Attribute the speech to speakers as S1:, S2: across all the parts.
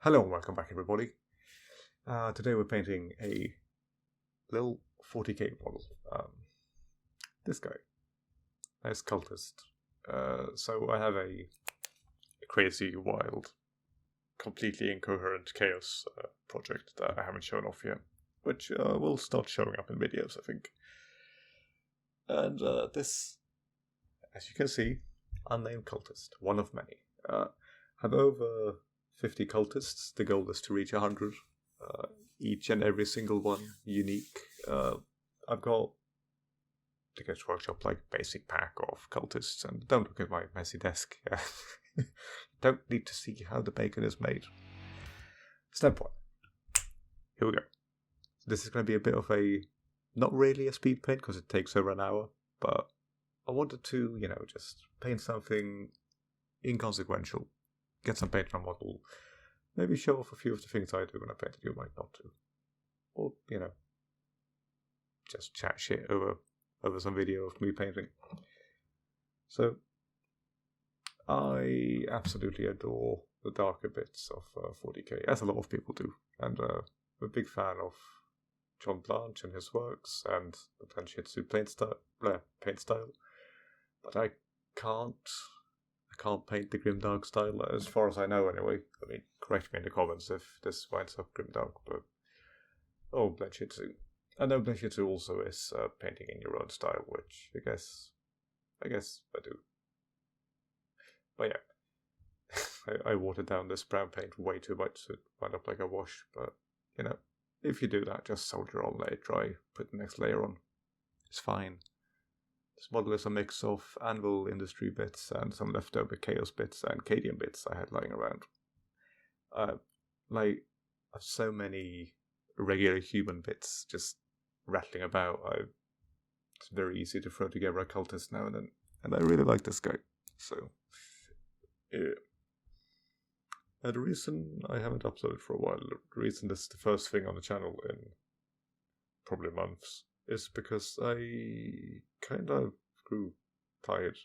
S1: Hello and welcome back everybody. Today we're painting a little 40k model. This guy. Nice Cultist. So I have a crazy, wild, completely incoherent chaos project that I haven't shown off yet, which will start showing up in videos, I think. And this, as you can see, unnamed Cultist, one of many. Have over 50 cultists. The goal is to reach 100. Each and every single one unique. I've got the Games Workshop like basic pack of cultists, and don't look at my messy desk. Don't need to see how the bacon is made. Step 1. Here we go. So this is going to be a bit of a, not really a speed paint because it takes over an hour, but I wanted to, just paint something inconsequential. Get some paint on a model. Maybe show off a few of the things I do when I paint that you might not do. Or, just chat shit over some video of me painting. So, I absolutely adore the darker bits of 40k, as a lot of people do. And I'm a big fan of John Blanche and his works, and the Planchitsu paint style. But I can't paint the grimdark style, as far as I know anyway. I mean, correct me in the comments if this winds up grimdark, but... Oh, Planchitsu. I know Planchitsu also is painting in your own style, which I guess I do. But yeah, I watered down this brown paint way too much, so it wound up like a wash, but, if you do that, just soldier on, let it dry, put the next layer on. It's fine. This model is a mix of Anvil Industry bits and some leftover Chaos bits and Cadian bits I had lying around. I have so many regular human bits just rattling about. It's very easy to throw together a cultist now and then, and I really like this guy. So, yeah. And the reason I haven't uploaded for a while, the reason this is the first thing on the channel in probably months, is because I kind of grew tired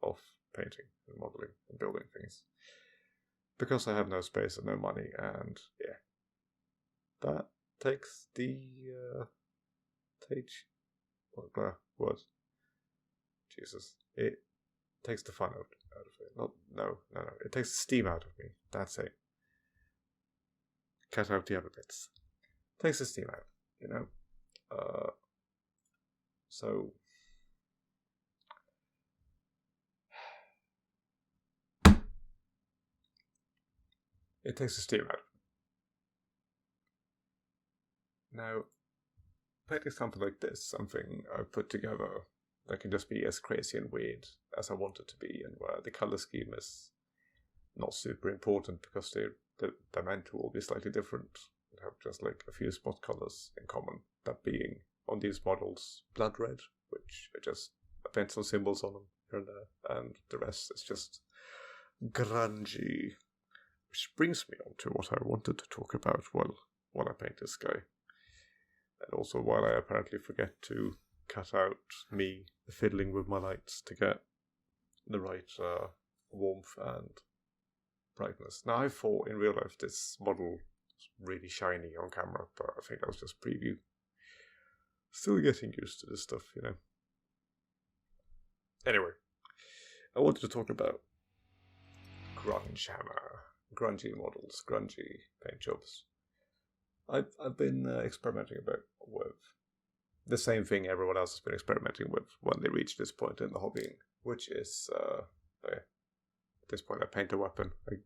S1: of painting and modeling and building things. Because I have no space and no money, and yeah. That takes the Jesus. It takes the fun out of it. No. It takes the steam out of me. That's it. Cut out the other bits. Takes the steam out, So it takes the steam out. Now, painting something like this, something I put together that can just be as crazy and weird as I want it to be, and where the color scheme is not super important because they're meant to all be slightly different and have just like a few spot colors in common. That being, on these models, blood red, which I just paint some symbols on them here and there, and the rest is just grungy. Which brings me on to what I wanted to talk about while I paint this guy. And also while I apparently forget to cut out me fiddling with my lights to get the right warmth and brightness. Now I thought in real life this model was really shiny on camera, but I think that was just preview. Still getting used to this stuff, Anyway, I wanted to talk about grunge hammer, grungy models, grungy paint jobs. I've been experimenting a bit with the same thing everyone else has been experimenting with when they reach this point in the hobbying, which is, at this point I paint a weapon. I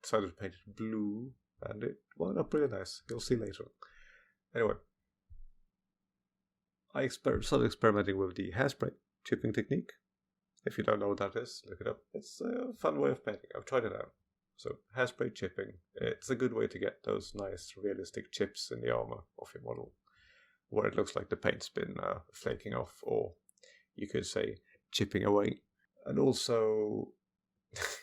S1: decided to paint it blue, and it wound up really nice. You'll see later. Anyway, I started experimenting with the hairspray chipping technique. If you don't know what that is, look it up. It's a fun way of painting. I've tried it out. So, hairspray chipping, it's a good way to get those nice realistic chips in the armor of your model, where it looks like the paint's been flaking off, or you could say chipping away. And also,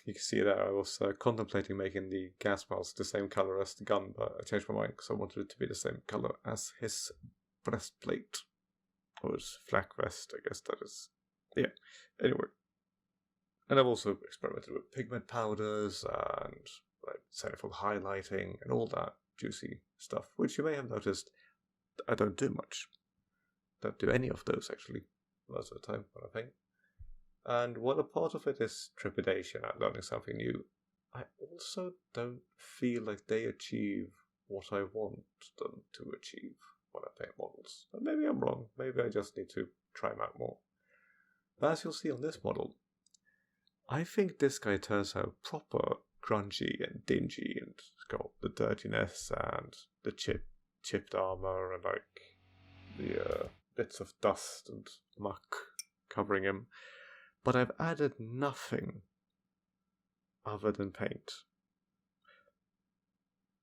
S1: you can see that I was contemplating making the gas mask the same color as the gun, but I changed my mind because I wanted it to be the same color as his breastplate, or his flak vest, I guess that is. Yeah, anyway. And I've also experimented with pigment powders and like centerfold highlighting and all that juicy stuff, which you may have noticed I don't do much. Don't do any of those actually most of the time when I paint. And while a part of it is trepidation at learning something new, I also don't feel like they achieve what I want them to achieve when I paint models. And maybe I'm wrong, maybe I just need to try them out more. But as you'll see on this model, I think this guy turns out proper grungy and dingy, and it's got the dirtiness and the chipped armor and like the bits of dust and muck covering him. But I've added nothing other than paint.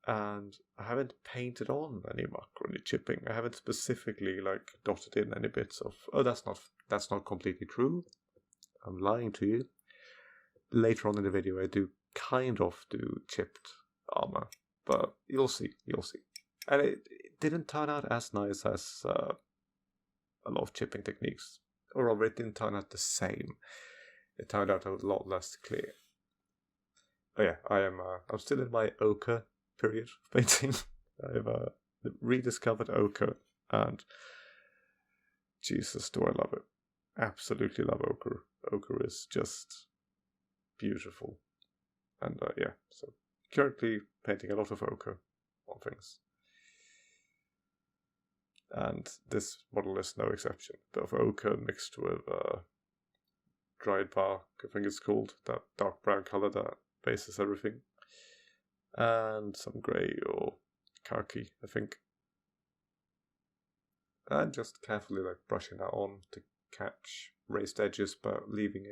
S1: And I haven't painted on any muck or any chipping. I haven't specifically like dotted in any bits of, oh, that's not completely true. I'm lying to you. Later on in the video I do kind of do chipped armor, but you'll see. And it didn't turn out as nice as a lot of chipping techniques. Or rather, it didn't turn out the same. It turned out a lot less clear. Oh yeah, I'm still in my ochre period of painting. I've rediscovered ochre, and Jesus, do I love it. Absolutely love ochre. Ochre is just beautiful. And yeah, so currently painting a lot of ochre on things. And this model is no exception. Bit of ochre mixed with dried bark, I think it's called, that dark brown colour that bases everything. And some grey or khaki, I think. And just carefully like brushing that on to catch raised edges, but leaving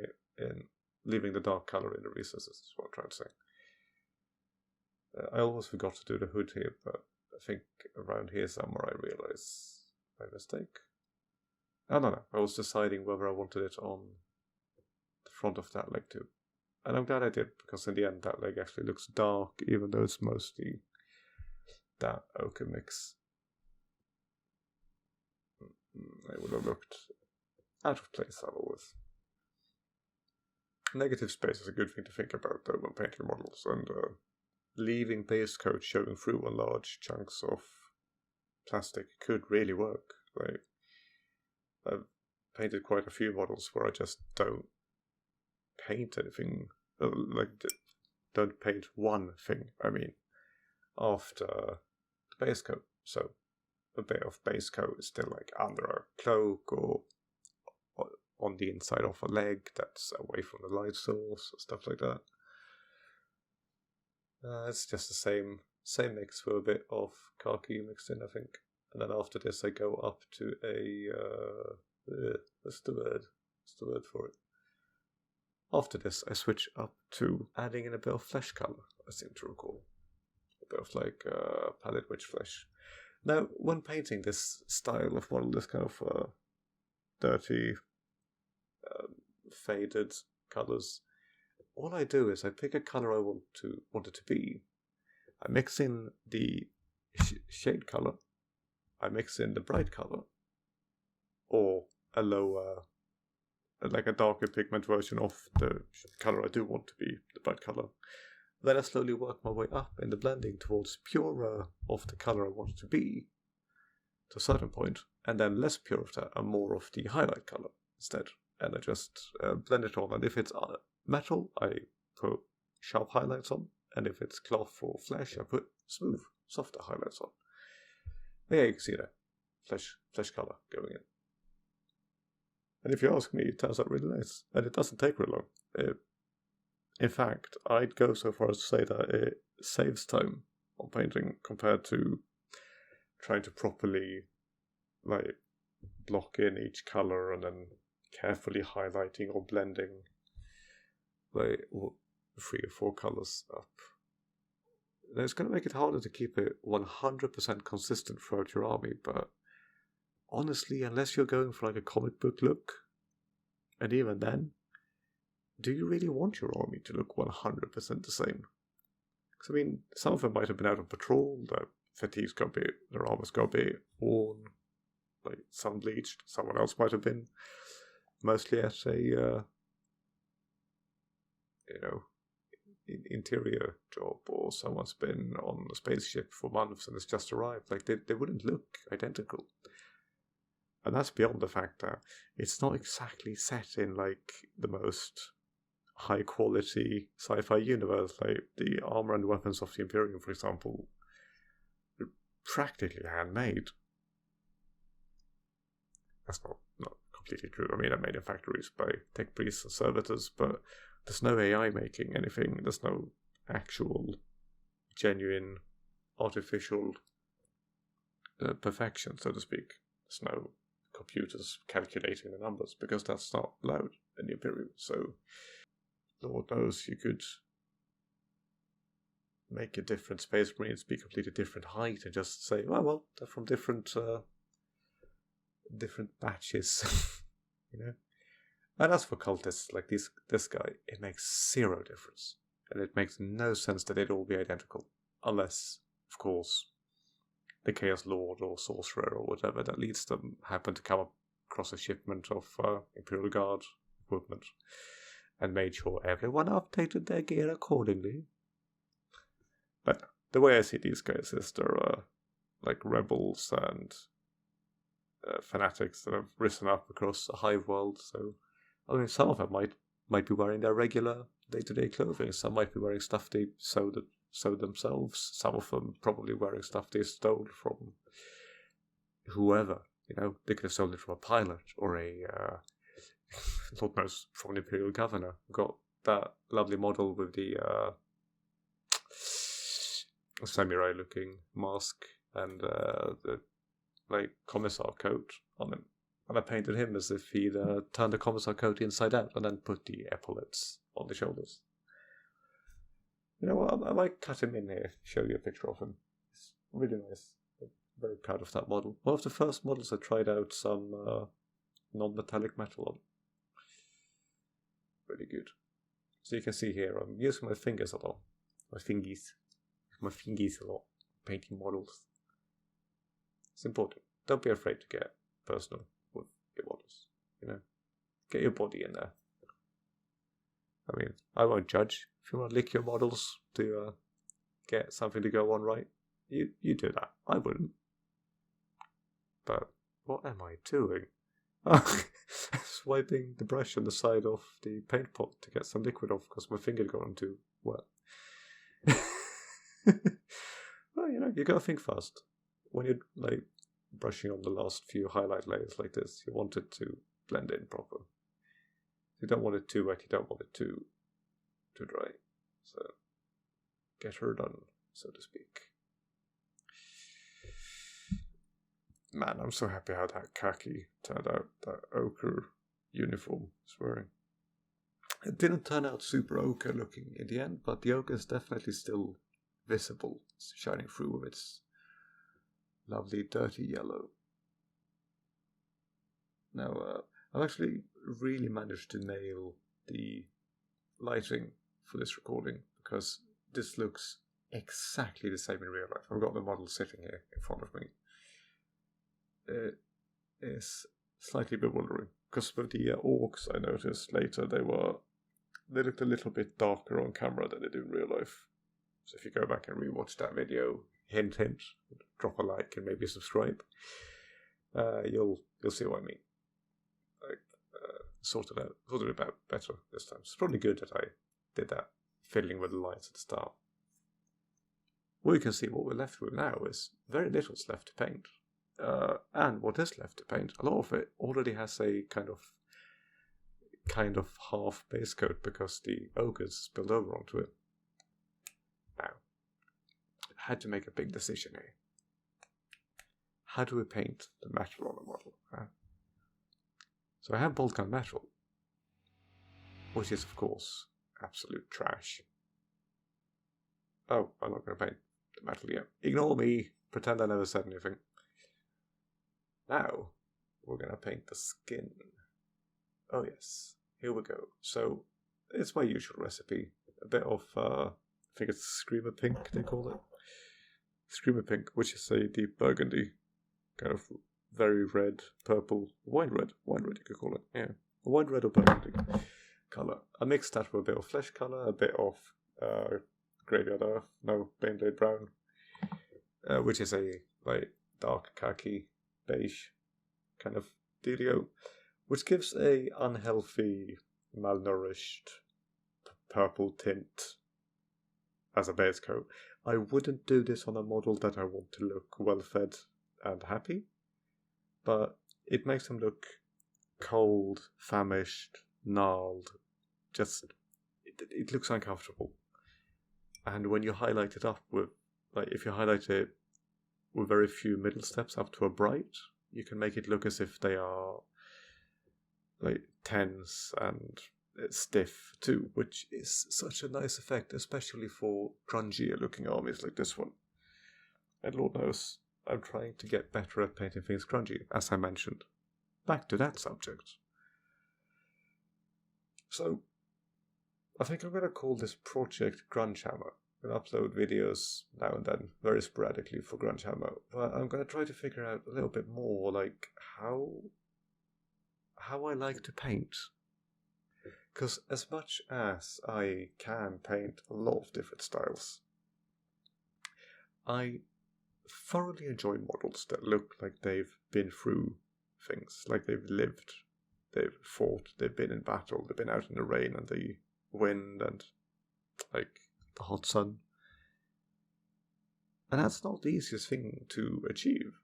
S1: the dark colour in the recesses is what I'm trying to say. I almost forgot to do the hood here, but I think around here somewhere I realise my mistake. Oh no, I was deciding whether I wanted it on the front of that leg too. And I'm glad I did, because in the end that leg actually looks dark, even though it's mostly that ochre mix. It would have looked out of place otherwise. Negative space is a good thing to think about though when painting models, and leaving base coat showing through on large chunks of plastic could really work. Like, I've painted quite a few models where I just don't paint anything, don't paint one thing, after the base coat. So a bit of base coat is still like under a cloak or on the inside of a leg that's away from the light source or stuff like that. It's just the same mix with a bit of khaki mixed in, I think. And then after this I go up to what's the word for it? After this I switch up to adding in a bit of flesh colour, I seem to recall. A bit of like palette witch flesh. Now, when painting this style of model, this kind of dirty, faded colours, all I do is I pick a colour I want it to be. I mix in the shade colour, I mix in the bright colour, or a lower, like a darker pigment version of the colour I do want to be the bright colour. Then I slowly work my way up in the blending towards purer of the colour I want it to be, to a certain point, and then less pure of that and more of the highlight colour instead. And I just blend it on. And if it's metal, I put sharp highlights on, and if it's cloth or flesh, I put smooth, softer highlights on. But yeah, you can see that flesh colour going in. And if you ask me, it turns out really nice, and it doesn't take very long. In fact, I'd go so far as to say that it saves time on painting compared to trying to properly like block in each colour and then carefully highlighting or blending like 3 or 4 colours up. It's going to make it harder to keep it 100% consistent throughout your army, but honestly, unless you're going for like a comic book look, and even then, do you really want your army to look 100% the same? Because some of them might have been out on patrol, their fatigue's got a bit, their armor's got a bit worn, like sun bleached. Someone else might have been mostly at a, interior job, or someone's been on a spaceship for months and it's just arrived. Like, they wouldn't look identical. And that's beyond the fact that it's not exactly set in, like, the most high-quality sci-fi universe. Like, the armor and weapons of the Imperium, for example, are practically handmade. That's not completely true. I mean, they're made in factories by tech priests and servitors, but there's no AI making anything. There's no actual, genuine, artificial perfection, so to speak. There's no computers calculating the numbers, because that's not allowed in the Imperium. So, Lord knows you could make a different Space Marines be completely different height and just say, well, they're from different batches, you know. And as for cultists, like this guy, it makes zero difference, and it makes no sense that they'd all be identical, unless, of course, the Chaos Lord or Sorcerer or whatever that leads them happen to come across a shipment of Imperial Guard equipment and made sure everyone updated their gear accordingly. But the way I see these guys is they're like rebels and fanatics that have risen up across a hive world. So, I mean, some of them might be wearing their regular day-to-day clothing. Some might be wearing stuff they sewed themselves. Some of them probably wearing stuff they stole from whoever. You know, they could have stolen it from a pilot or a Lord knows, from an Imperial Governor. Got that lovely model with the samurai-looking mask and the like commissar coat on him. And I painted him as if he'd turned the commissar coat inside out and then put the epaulets on the shoulders. You know what, I might cut him in here, show you a picture of him. It's really nice. I'm very proud of that model. One of the first models I tried out some non-metallic metal on. Really good. So you can see here, I'm using my fingers a lot. My fingies a lot, painting models. It's important. Don't be afraid to get personal with your models. You know, get your body in there. I mean, I won't judge. If you want to lick your models to get something to go on right, you do that. I wouldn't. But what am I doing? Swiping the brush on the side of the paint pot to get some liquid off because my finger got on too wet. Well, you know, you gotta think fast. When you're like brushing on the last few highlight layers like this, you want it to blend in proper. You don't want it too wet, you don't want it too dry. So get her done, so to speak. Man, I'm so happy how that khaki turned out, that ochre uniform is wearing. It didn't turn out super ochre looking in the end, but the ochre is definitely still visible. It's shining through with its lovely dirty yellow. Now, I've actually really managed to nail the lighting for this recording, because this looks exactly the same in real life. I've got the model sitting here in front of me. It is slightly bewildering, because with the orcs I noticed later, they looked a little bit darker on camera than they do in real life. So if you go back and rewatch that video, hint, drop a like and maybe subscribe, you'll see what I mean. Like, sorted it out better this time. It's probably good that I did that fiddling with the lights at the start. Well, you can see what we're left with now is very little's left to paint. And what is left to paint, a lot of it already has a kind of half base coat because the ogres spilled over onto it. Now, I had to make a big decision here. How do we paint the metal on the model? So I have bolt gun metal, which is of course absolute trash. Oh, I'm not going to paint the metal yet. Ignore me. Pretend I never said anything. Now, we're going to paint the skin. Oh yes, here we go. So, it's my usual recipe. A bit of, I think it's Screamer Pink, they call it. Screamer Pink, which is a deep burgundy, kind of very red, purple, wine red you could call it, yeah. A wine red or burgundy colour. I mixed that with a bit of flesh colour, a bit of Graveyard Earth, no, Baneblade Brown, which is a like dark khaki beige kind of dealio, which gives a unhealthy, malnourished purple tint as a base coat. I wouldn't do this on a model that I want to look well fed and happy, but it makes them look cold, famished, gnarled. Just it looks uncomfortable. And when you highlight it up with, like, if you highlight it with very few middle steps up to a bright, you can make it look as if they are like tense and stiff too, which is such a nice effect, especially for grungier looking armies like this one. And Lord knows, I'm trying to get better at painting things grungy, as I mentioned. Back to that subject. So, I think I'm going to call this project Grungehammer. I'm going to upload videos now and then, very sporadically for Grungehammer. But I'm going to try to figure out a little bit more, like, how I like to paint. Because as much as I can paint a lot of different styles, I thoroughly enjoy models that look like they've been through things, like they've lived, they've fought, they've been in battle, they've been out in the rain and the wind and like the hot sun. And that's not the easiest thing to achieve.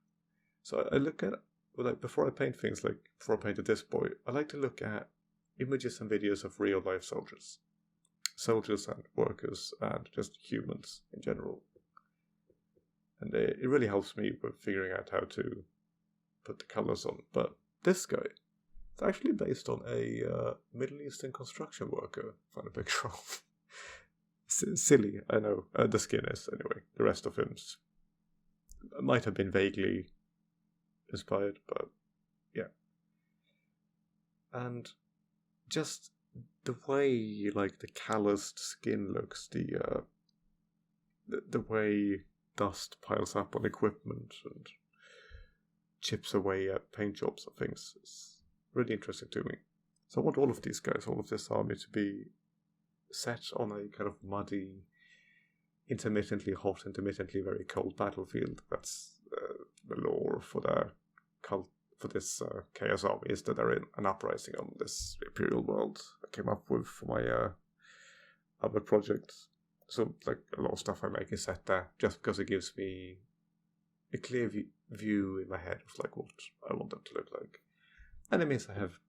S1: So I look at, like, before I paint things, like before I painted this boy, I like to look at images and videos of real life soldiers and workers and just humans in general. And it really helps me with figuring out how to put the colors on. But this guy, it's actually based on a Middle Eastern construction worker. Find a picture of. Silly, I know. The skin is, anyway. The rest of him might have been vaguely inspired, but yeah. And just the way, like, the calloused skin looks, the way dust piles up on equipment and chips away at paint jobs and things is really interesting to me. So I want all of these guys, all of this army, to be set on a kind of muddy, intermittently hot, intermittently very cold battlefield. That's the lore for this Chaos Army, is that they're in an uprising on this Imperial world I came up with for my other projects. So, like, a lot of stuff I make is set there, just because it gives me a clear view in my head of, like, what I want them to look like. And it means I have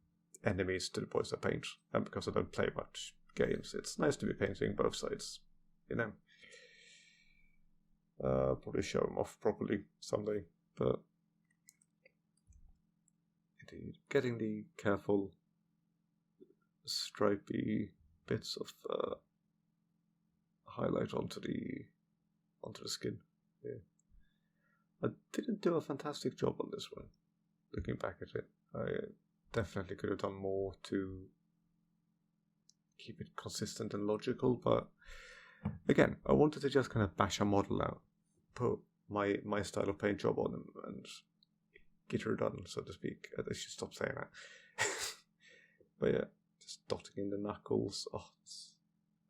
S1: enemies to the boys I paint, and because I don't play much games, it's nice to be painting both sides, you know. Probably show them off properly someday, but indeed, getting the careful, stripy bits of highlight onto the skin. Yeah, I didn't do a fantastic job on this one. Looking back at it, I definitely could have done more to keep it consistent and logical. But again, I wanted to just kind of bash a model out, put my style of paint job on him, and get her done, so to speak. I should stop saying that. But yeah, just dotting in the knuckles. Oh,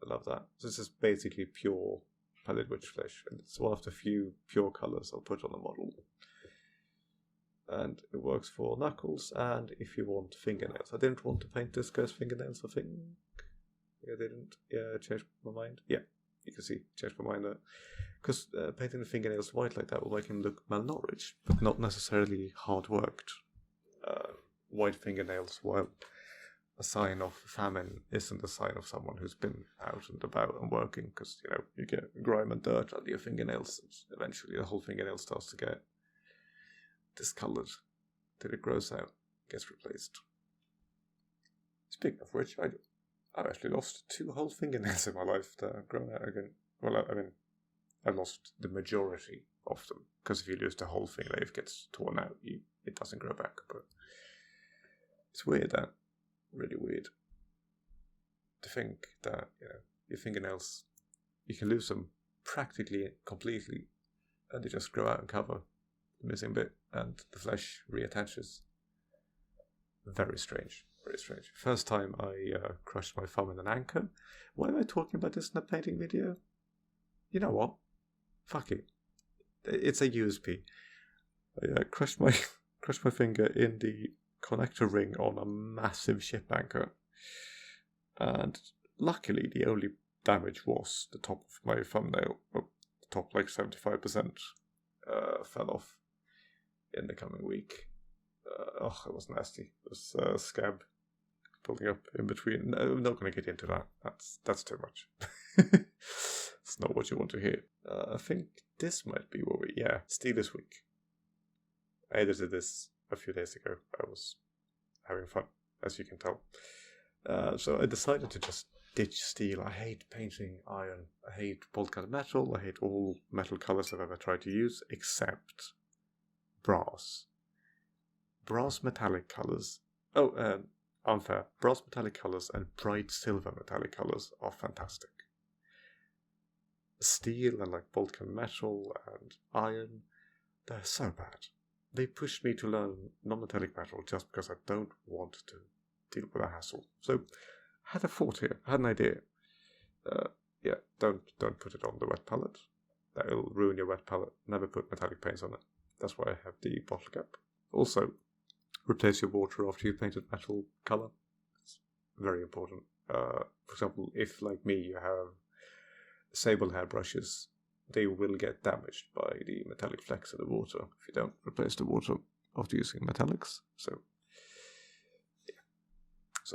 S1: I love that. So this is basically pure Pallid Witch flesh, and it's one of the few pure colours I'll put on a model. And it works for knuckles, and if you want fingernails. I didn't want to paint this guy's fingernails, I think. Yeah, I didn't. Yeah, I changed my mind. Yeah, you can see, changed my mind there. Because painting the fingernails white like that will make him look malnourished, but not necessarily hard-worked. White fingernails, while a sign of famine, isn't a sign of someone who's been out and about and working, because, you know, you get grime and dirt under your fingernails, and eventually the whole fingernail starts to get discolored till it grows out, gets replaced. Speaking of which, I've actually lost 2 whole fingernails in my life that have grown out again. Well, I mean, I lost the majority of them, because if you lose the whole fingernail, it gets torn out, it doesn't grow back. But it's weird, that. Really weird. To think that, you know, your fingernails, you can lose them practically completely, and they just grow out and cover the missing bit, and the flesh reattaches. Very strange. Very strange. First time I crushed my thumb in an anchor. Why am I talking about this in a painting video? You know what? Fuck it. It's a USP. I crushed my finger in the connector ring on a massive ship anchor, and luckily the only damage was the top of my thumbnail. Well, the top like 75% fell off in the coming week. It was nasty. It was scab building up in between. No, I'm not going to get into that. That's too much. It's not what you want to hear. I think this might be what Steel this week. I edited this a few days ago. I was having fun, as you can tell. So I decided to just ditch steel. I hate painting iron. I hate bolt-cut metal. I hate all metal colors I've ever tried to use, except brass. Brass metallic colors. Unfair. Brass metallic colors and bright silver metallic colors are fantastic. Steel and like bolt-cut metal and iron, they're so bad. They pushed me to learn non-metallic metal just because I don't want to deal with a hassle. So, I had a thought here. I had an idea. Don't put it on the wet palette. That'll ruin your wet palette. Never put metallic paints on it. That's why I have the bottle cap. Also, replace your water after you've painted metal color. It's very important. For example, if like me you have sable hair brushes, they will get damaged by the metallic flecks in the water if you don't replace the water after using metallics. So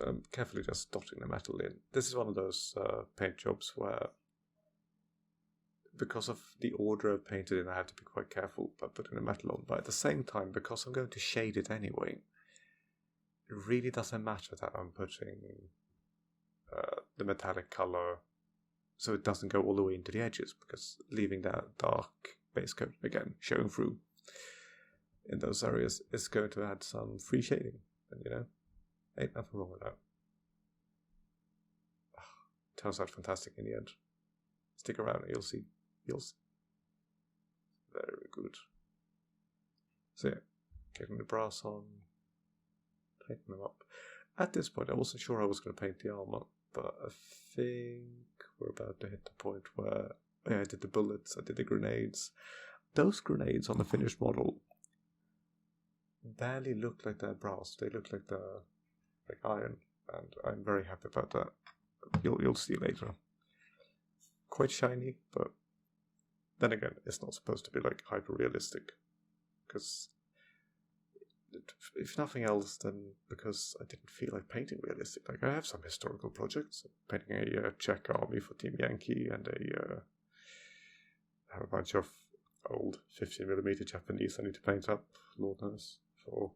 S1: I'm carefully just dotting the metal in. This is one of those paint jobs where, because of the order I've painted in, I have to be quite careful about putting the metal on. But at the same time, because I'm going to shade it anyway, it really doesn't matter that I'm putting the metallic color so it doesn't go all the way into the edges, because leaving that dark base coat, again, showing through in those areas is going to add some free shading. And ain't nothing wrong with that. Turns out fantastic in the end. Stick around and you'll see. Very good. So getting the brass on, painting them up. At this point, I wasn't sure I was going to paint the armor, but I think we're about to hit the point where I did the bullets, I did the grenades. Those grenades on the finished model barely look like they're brass. They look like they're like iron, and I'm very happy about that. You'll see later. Quite shiny, but then again, it's not supposed to be like hyper realistic, because if nothing else, then because I didn't feel like painting realistic. Like I have some historical projects, painting a Czech army for Team Yankee, and I have a bunch of old 15mm Japanese I need to paint up, Lord knows, for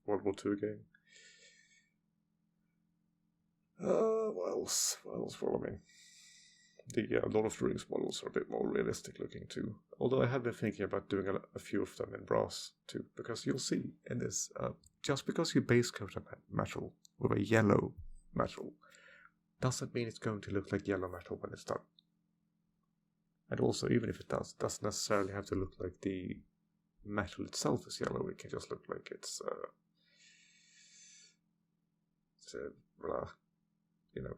S1: World War II game. What else? Well, I mean, the Lord of the Rings models are a bit more realistic looking too. Although I have been thinking about doing a few of them in brass too, because you'll see in this, just because you base coat a metal with a yellow metal doesn't mean it's going to look like yellow metal when it's done. And also, even if it doesn't necessarily have to look like the metal itself is yellow. It can just look like it's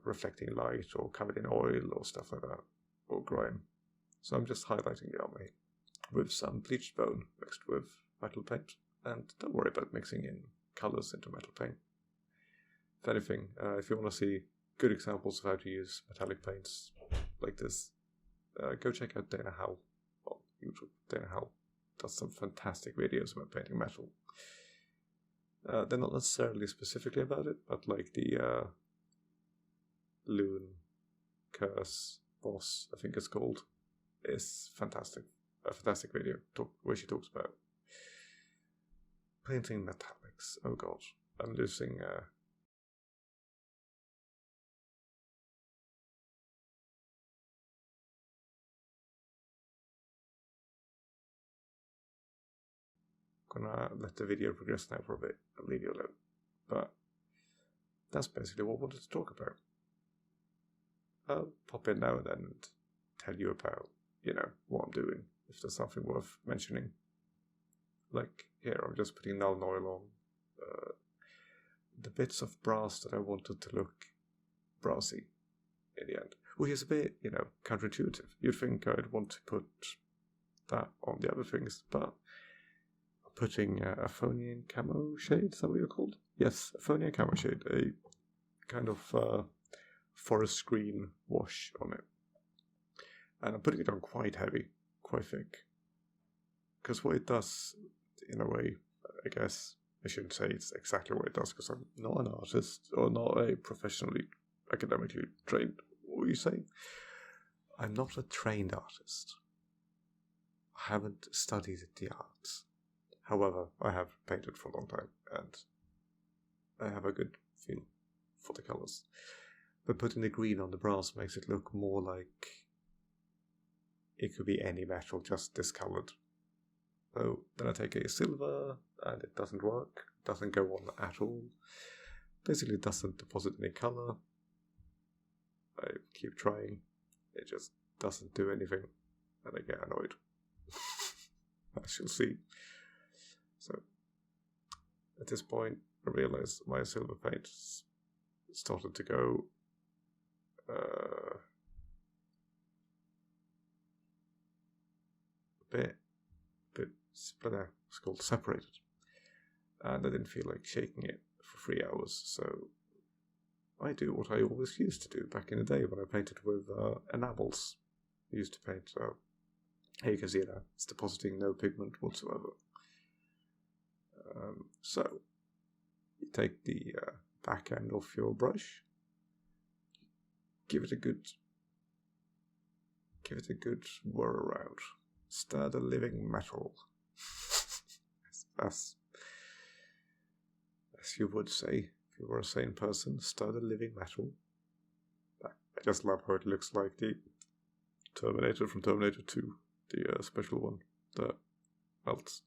S1: reflecting light or covered in oil or stuff like that, or grime. So I'm just highlighting the armor with some bleached bone mixed with metal paint, and don't worry about mixing in colors into metal paint. If anything, if you want to see good examples of how to use metallic paints like this, go check out Dana Howe on YouTube. Dana Howe does some fantastic videos about painting metal. They're not necessarily specifically about it, but like the Loon Curse Boss, I think it's called, is fantastic. A fantastic video where she talks about painting metallics. Oh god, I'm losing gonna let the video progress now for a bit. I'll leave you alone. But that's basically what I wanted to talk about. I'll pop in now and then and tell you about, what I'm doing, if there's something worth mentioning. Like, here, I'm just putting Null Oil on. the bits of brass that I wanted to look brassy in the end. Which is a bit, counterintuitive. You'd think I'd want to put that on the other things, but putting a Aphonian camo shade, is that what you're called? Yes, Aphonian camo shade, a kind of forest green wash on it. And I'm putting it on quite heavy, quite thick. Because what it does, in a way, I guess, I shouldn't say it's exactly what it does, because I'm not an artist, or not a professionally, academically trained, what are you saying? I'm not a trained artist. I haven't studied the arts. However, I have painted for a long time, and I have a good feel for the colours. But putting the green on the brass makes it look more like it could be any metal, just discoloured. So then I take a silver, and it doesn't work, doesn't go on at all. Basically, it doesn't deposit any colour. I keep trying, it just doesn't do anything, and I get annoyed. As you'll see. So, at this point, I realised my silver paint started to go a bit splinter. It's called separated, and I didn't feel like shaking it for 3 hours. So I do what I always used to do back in the day when I painted with enamels. I used to paint. Here you can see that it's depositing no pigment whatsoever. So you take the back end of your brush, give it a good whir around, stir the living metal, as you would say if you were a sane person. Stir the living metal. I just love how it looks like the Terminator from Terminator 2, the special one that melts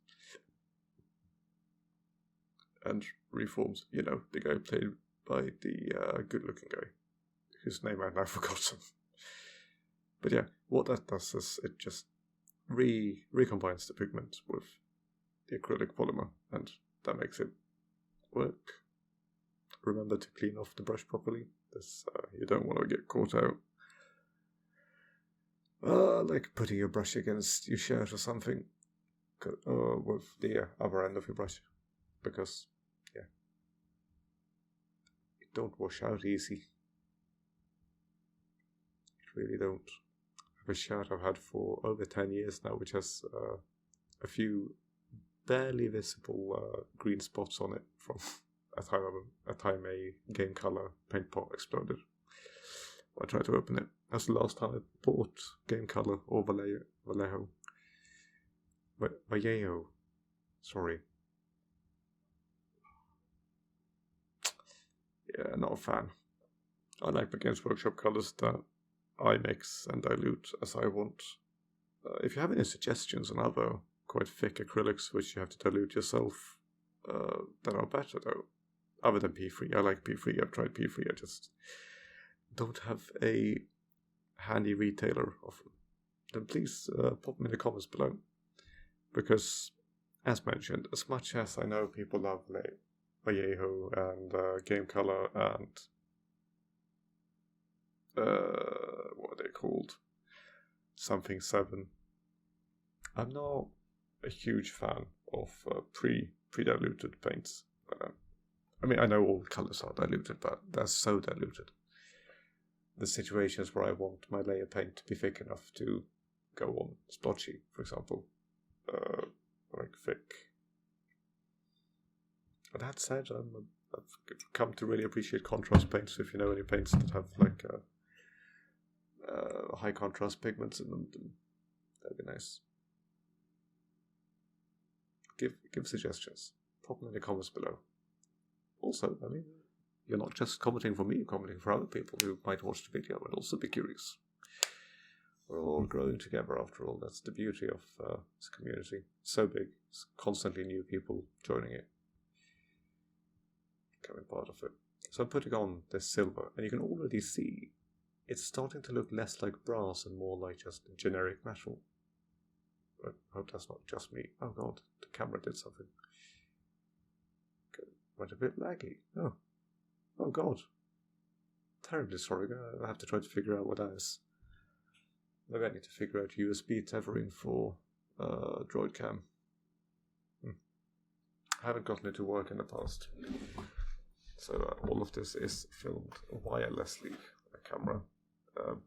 S1: and reforms. The guy played by the good-looking guy, whose name I've now forgotten. But yeah, what that does is it just recombines the pigment with the acrylic polymer, and that makes it work. Remember to clean off the brush properly. You don't want to get caught out. Like putting your brush against your shirt or something, with the other end of your brush, because it don't wash out easy. It really don't. I have a shirt I've had for over 10 years now, which has a few barely visible green spots on it from a time a game color paint pot exploded. I tried to open it. That's the last time I bought game color or Vallejo. Vallejo. Sorry. Yeah, not a fan. I like the Games Workshop colors that I mix and dilute as I want. If you have any suggestions on other quite thick acrylics which you have to dilute yourself, that are better though, other than P3. I like P3, I've tried P3, I just don't have a handy retailer of them. Then please pop them in the comments below. Because, as mentioned, as much as I know people love Vallejo and Game Color and what are they called? Something 7. I'm not a huge fan of pre-diluted paints. I mean, I know all colors are diluted, but they're so diluted. The situations where I want my layer paint to be thick enough to go on splotchy, for example, like thick. But that said, I've come to really appreciate contrast paints. If you know any paints that have like high contrast pigments in them, then that'd be nice. Give suggestions. Pop them in the comments below. Also, I mean, you're not just commenting for me, you're commenting for other people who might watch the video and also be curious. We're all growing together after all. That's the beauty of this community. It's so big. It's constantly new people joining it. Becoming part of it. So I'm putting on this silver, and you can already see it's starting to look less like brass and more like just generic metal. I hope that's not just me. Oh god, the camera did something. Okay. went a bit laggy. Oh god. Terribly sorry. I have to try to figure out what that is. Maybe I need to figure out USB tethering for Droid Cam. I haven't gotten it to work in the past. So all of this is filmed wirelessly on a camera,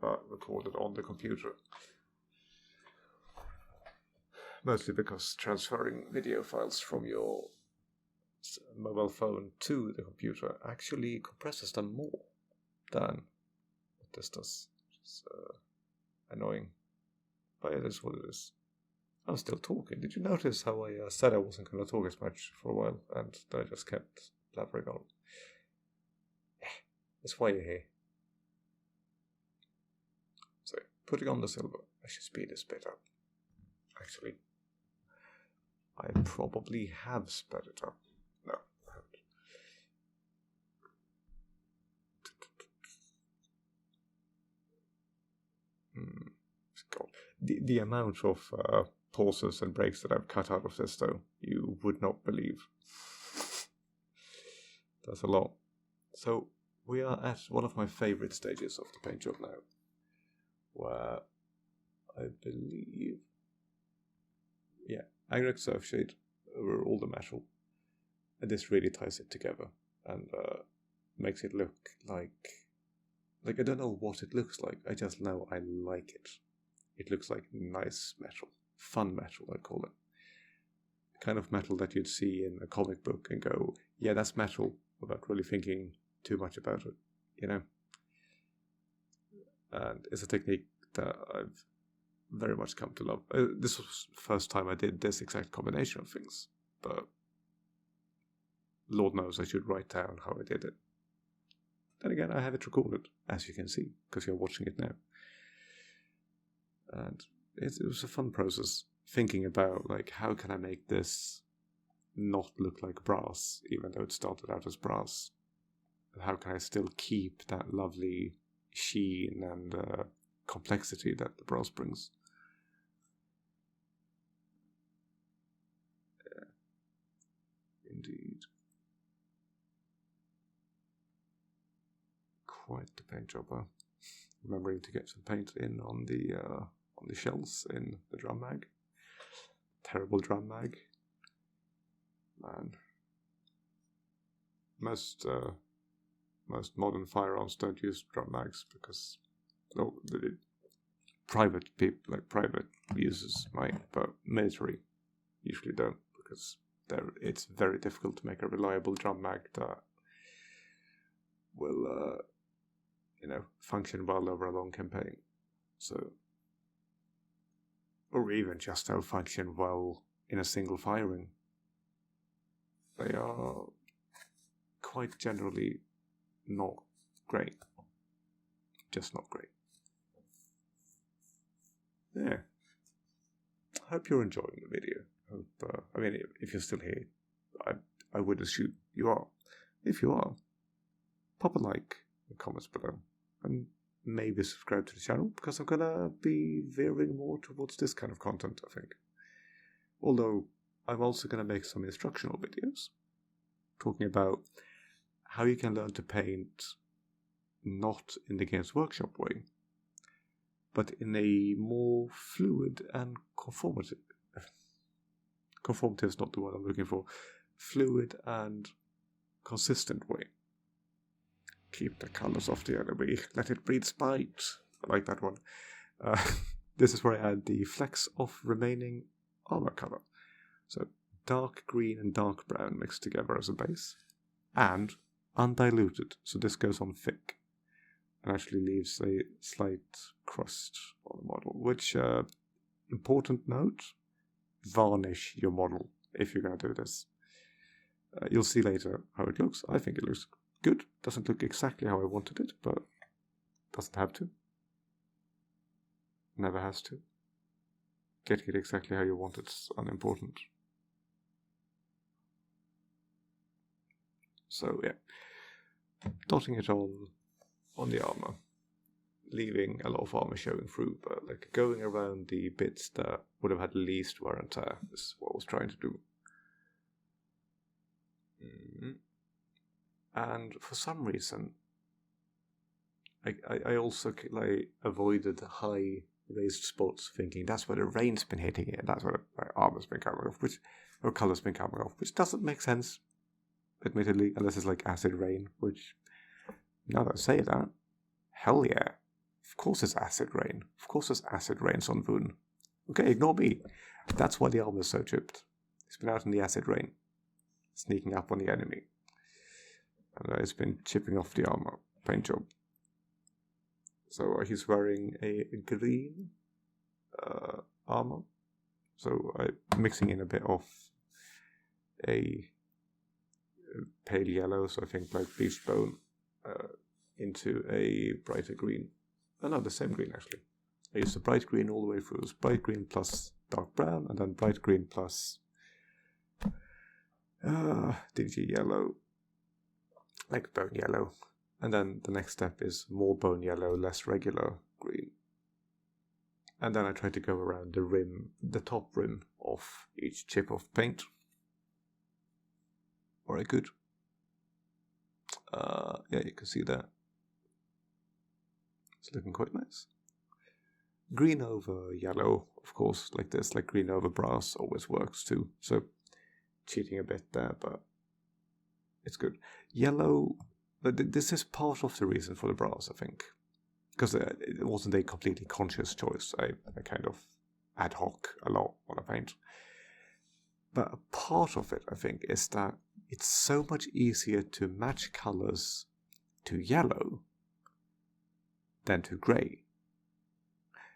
S1: but recorded on the computer. Mostly because transferring video files from your mobile phone to the computer actually compresses them more than what this does. Which is annoying. But it is what it is. I'm still talking. Did you notice how I said I wasn't going to talk as much for a while, and then I just kept blabbering on? That's why you're here. So, putting on the silver. I should speed this bit up. Actually, I probably have sped it up. No, I haven't. God. The amount of pauses and breaks that I've cut out of this, though, you would not believe. That's a lot. So, we are at one of my favorite stages of the paint job now, where I believe, aggregate surf shade over all the metal, and this really ties it together and makes it look like I don't know what it looks like. I just know I like it. It looks like nice metal, fun metal, I'd call it. The kind of metal that you'd see in a comic book and go, yeah, that's metal, without really thinking too much about it, you know? And it's a technique that I've very much come to love. This was the first time I did this exact combination of things, but Lord knows I should write down how I did it. Then again, I have it recorded, as you can see, because you're watching it now. And it was a fun process, thinking about, like, how can I make this not look like brass, even though it started out as brass? How can I still keep that lovely sheen and complexity that the brass brings? Yeah. Indeed. Quite the paint job, huh? Remembering to get some paint in on the shells in the drum mag. Terrible drum mag. Man. Most modern firearms don't use drum mags because private people, like private users might, but military usually don't, because it's very difficult to make a reliable drum mag that will function well over a long campaign. So, or even just how function well in a single firing. They are quite generally not great. Just not great. Yeah. I hope you're enjoying the video. If you're still here, I would assume you are. If you are, pop a like in the comments below. And maybe subscribe to the channel, because I'm gonna be veering more towards this kind of content, I think. Although, I'm also gonna make some instructional videos, talking about how you can learn to paint not in the Games Workshop way, but in a more fluid and conformative is not the word I'm looking for, fluid and consistent way. Keep the colors of the enemy, let it breed spite. I like that one. This is where I add the flecks of remaining armor color. So dark green and dark brown mixed together as a base, and undiluted, so this goes on thick and actually leaves a slight crust on the model. Which, important note, varnish your model if you're going to do this. You'll see later how it looks. I think it looks good. Doesn't look exactly how I wanted it, but doesn't have to. Never has to. Getting it exactly how you want it's unimportant. So yeah, dotting it on the armor, leaving a lot of armor showing through, but like going around the bits that would have had least wear and tear is what I was trying to do. And for some reason, I also avoided high raised spots, thinking that's where the rain's been hitting it, that's where the armor's been coming off, or color's been coming off, which doesn't make sense, admittedly, unless it's like acid rain, which, now that I say that, hell yeah. Of course it's acid rain. Of course there's acid rains on Voon. Okay, ignore me. That's why the armor's so chipped. It's been out in the acid rain, sneaking up on the enemy. And it's been chipping off the armor. Paint job. So he's wearing a green armor. So I'm mixing in a bit of a pale yellow, so I think like bleached bone, into a brighter green. Oh no, the same green actually. I used the bright green all the way through. It was bright green plus dark brown, and then bright green plus dingy yellow, like bone yellow. And then the next step is more bone yellow, less regular green. And then I try to go around the rim, the top rim of each chip of paint. Alright, good. Yeah, you can see that. It's looking quite nice. Green over yellow, of course, like this, like green over brass always works too. So, cheating a bit there, but it's good. Yellow, but this is part of the reason for the brass, I think. Because it wasn't a completely conscious choice. I kind of ad hoc a lot on a paint. But a part of it, I think, is that it's so much easier to match colors to yellow than to grey.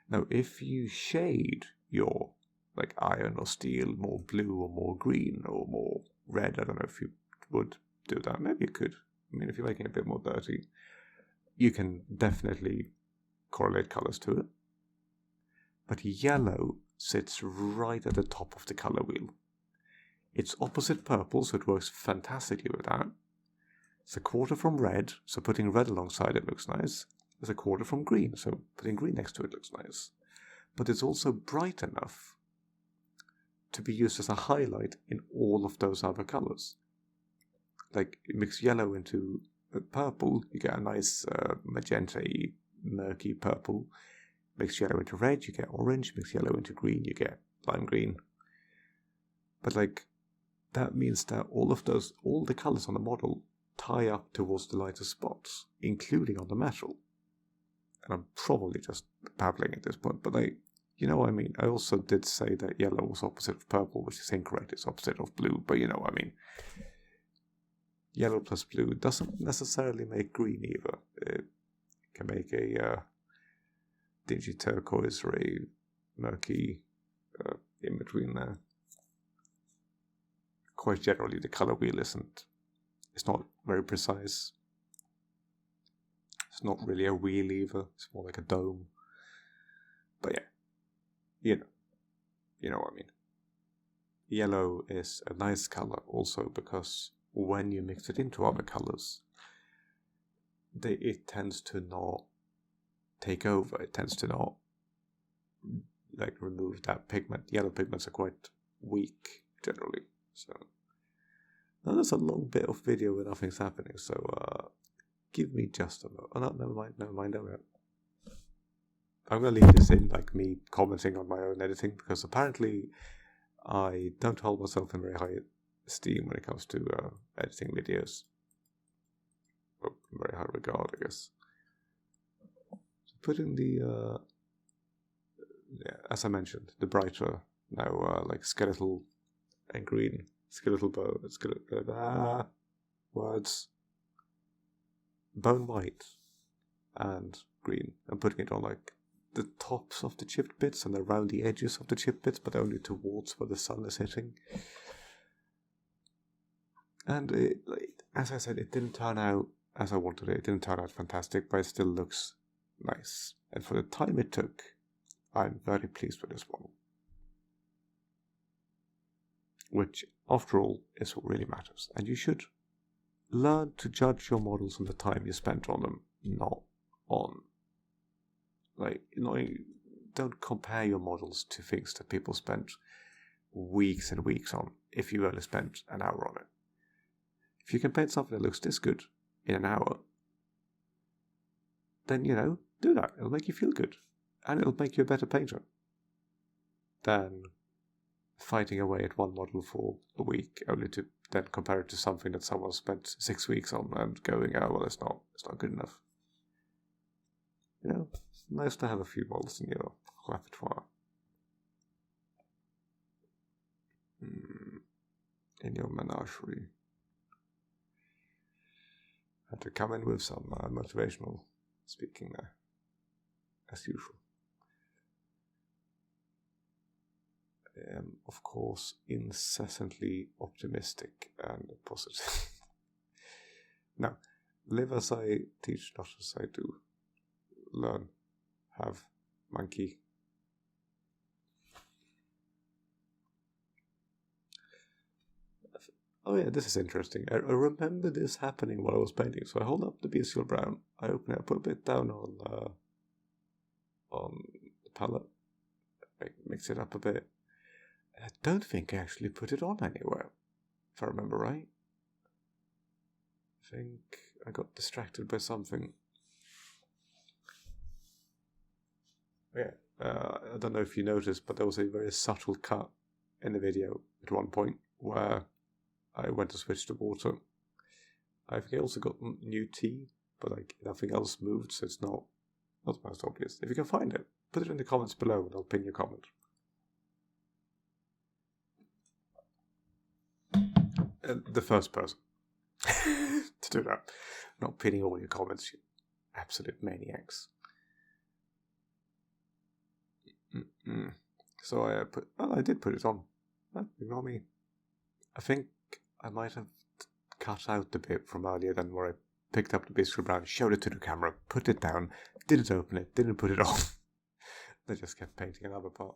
S1: Now, if you shade your like iron or steel more blue or more green or more red, I don't know if you would do that. Maybe you could. I mean, if you're making it a bit more dirty, you can definitely correlate colors to it. But yellow sits right at the top of the color wheel. It's opposite purple, so it works fantastically with that. It's a quarter from red, so putting red alongside it looks nice. It's a quarter from green, so putting green next to it looks nice. But it's also bright enough to be used as a highlight in all of those other colors. Like, you mix yellow into purple, you get a nice magenta-y, murky purple. Mix yellow into red, you get orange. Mix yellow into green, you get lime green. But like, that means that all the colors on the model tie up towards the lighter spots, including on the metal. And I'm probably just babbling at this point, but you know what I mean. I also did say that yellow was opposite of purple, which is incorrect. It's opposite of blue, but you know what I mean. Yellow plus blue doesn't necessarily make green either. It can make a dingy turquoise or a murky in between there. Quite generally, the color wheel it's not very precise. It's not really a wheel either. It's more like a dome. But yeah, you know what I mean. Yellow is a nice color also because when you mix it into other colors, it tends to not take over. It tends to not like remove that pigment. Yellow pigments are quite weak generally. So now there's a long bit of video where nothing's happening. So give me just a moment. Oh no, never mind. I'm gonna leave this in, like me commenting on my own editing, because apparently I don't hold myself in very high esteem when it comes to editing videos. Well, in very high regard, I guess. So put in the as I mentioned, the brighter now like skeletal and green, skeletal bow, words, bone white and green. I'm putting it on like the tops of the chipped bits and around the edges of the chipped bits, but only towards where the sun is hitting. And as I said, it didn't turn out as I wanted it. It didn't turn out fantastic, but it still looks nice. And for the time it took, I'm very pleased with this one. Which, after all, is what really matters. And you should learn to judge your models on the time you spent on them, not on... don't compare your models to things that people spent weeks and weeks on if you only spent an hour on it. If you can paint something that looks this good in an hour, then, do that. It'll make you feel good. And it'll make you a better painter than fighting away at one model for a week, only to then compare it to something that someone spent 6 weeks on and going, oh, well, it's not good enough. It's nice to have a few models in your repertoire. In your menagerie. Had to come in with some motivational speaking there, as usual. I am, of course, incessantly optimistic and positive. Now, live as I teach, not as I do. Learn, have, monkey. Oh yeah, this is interesting. I remember this happening while I was painting. So I hold up the bestial brown. I open it. I put a bit down on the palette. I mix it up a bit. And I don't think I actually put it on anywhere, if I remember right. I think I got distracted by something. Yeah, I don't know if you noticed, but there was a very subtle cut in the video at one point where I went to switch to water. I think I also got new tea, but nothing else moved, so it's not the most obvious. If you can find it, put it in the comments below and I'll pin your comment. The first person to do that. Not pinning all your comments, you absolute maniacs. So I did put it on. Ignore me. I think I might have cut out the bit from earlier than where I picked up the bestial brown, showed it to the camera, put it down, didn't open it, didn't put it on. They just kept painting another part.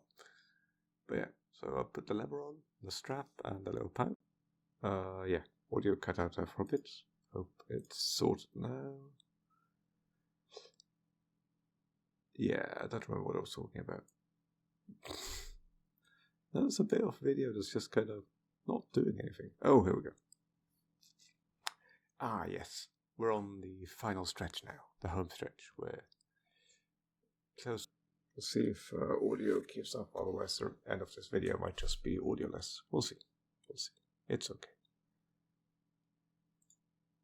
S1: But yeah, so I put the lever on, the strap, and the little pipe. Yeah, audio cut out there for a bit. Hope it's sorted now. Yeah, I don't remember what I was talking about. There's a bit of video that's just kind of not doing anything. Oh, here we go. Ah, yes. We're on the final stretch now. The home stretch. We're close. We'll see if audio keeps up. Otherwise, the end of this video might just be audioless. We'll see. It's okay.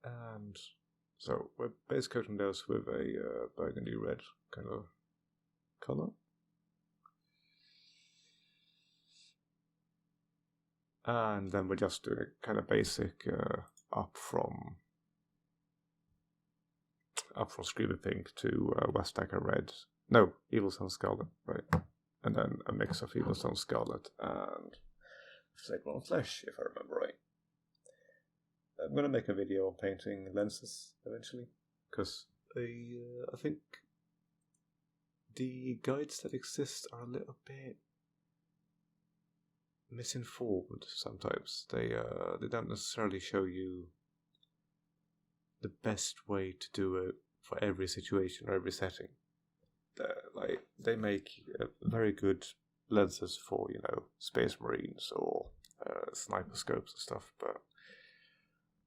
S1: And so we're base coating those with a burgundy red kind of color. And then we're just doing a kind of basic up from Screamer Pink to Westacker Red. No, Evilstone Scarlet, right? And then a mix of Evilstone Scarlet and Sacred Flesh, if I remember right. I'm going to make a video on painting lenses eventually, because I think the guides that exist are a little bit misinformed sometimes. They don't necessarily show you the best way to do it for every situation or every setting. They make very good lenses for Space Marines or sniper scopes and stuff, but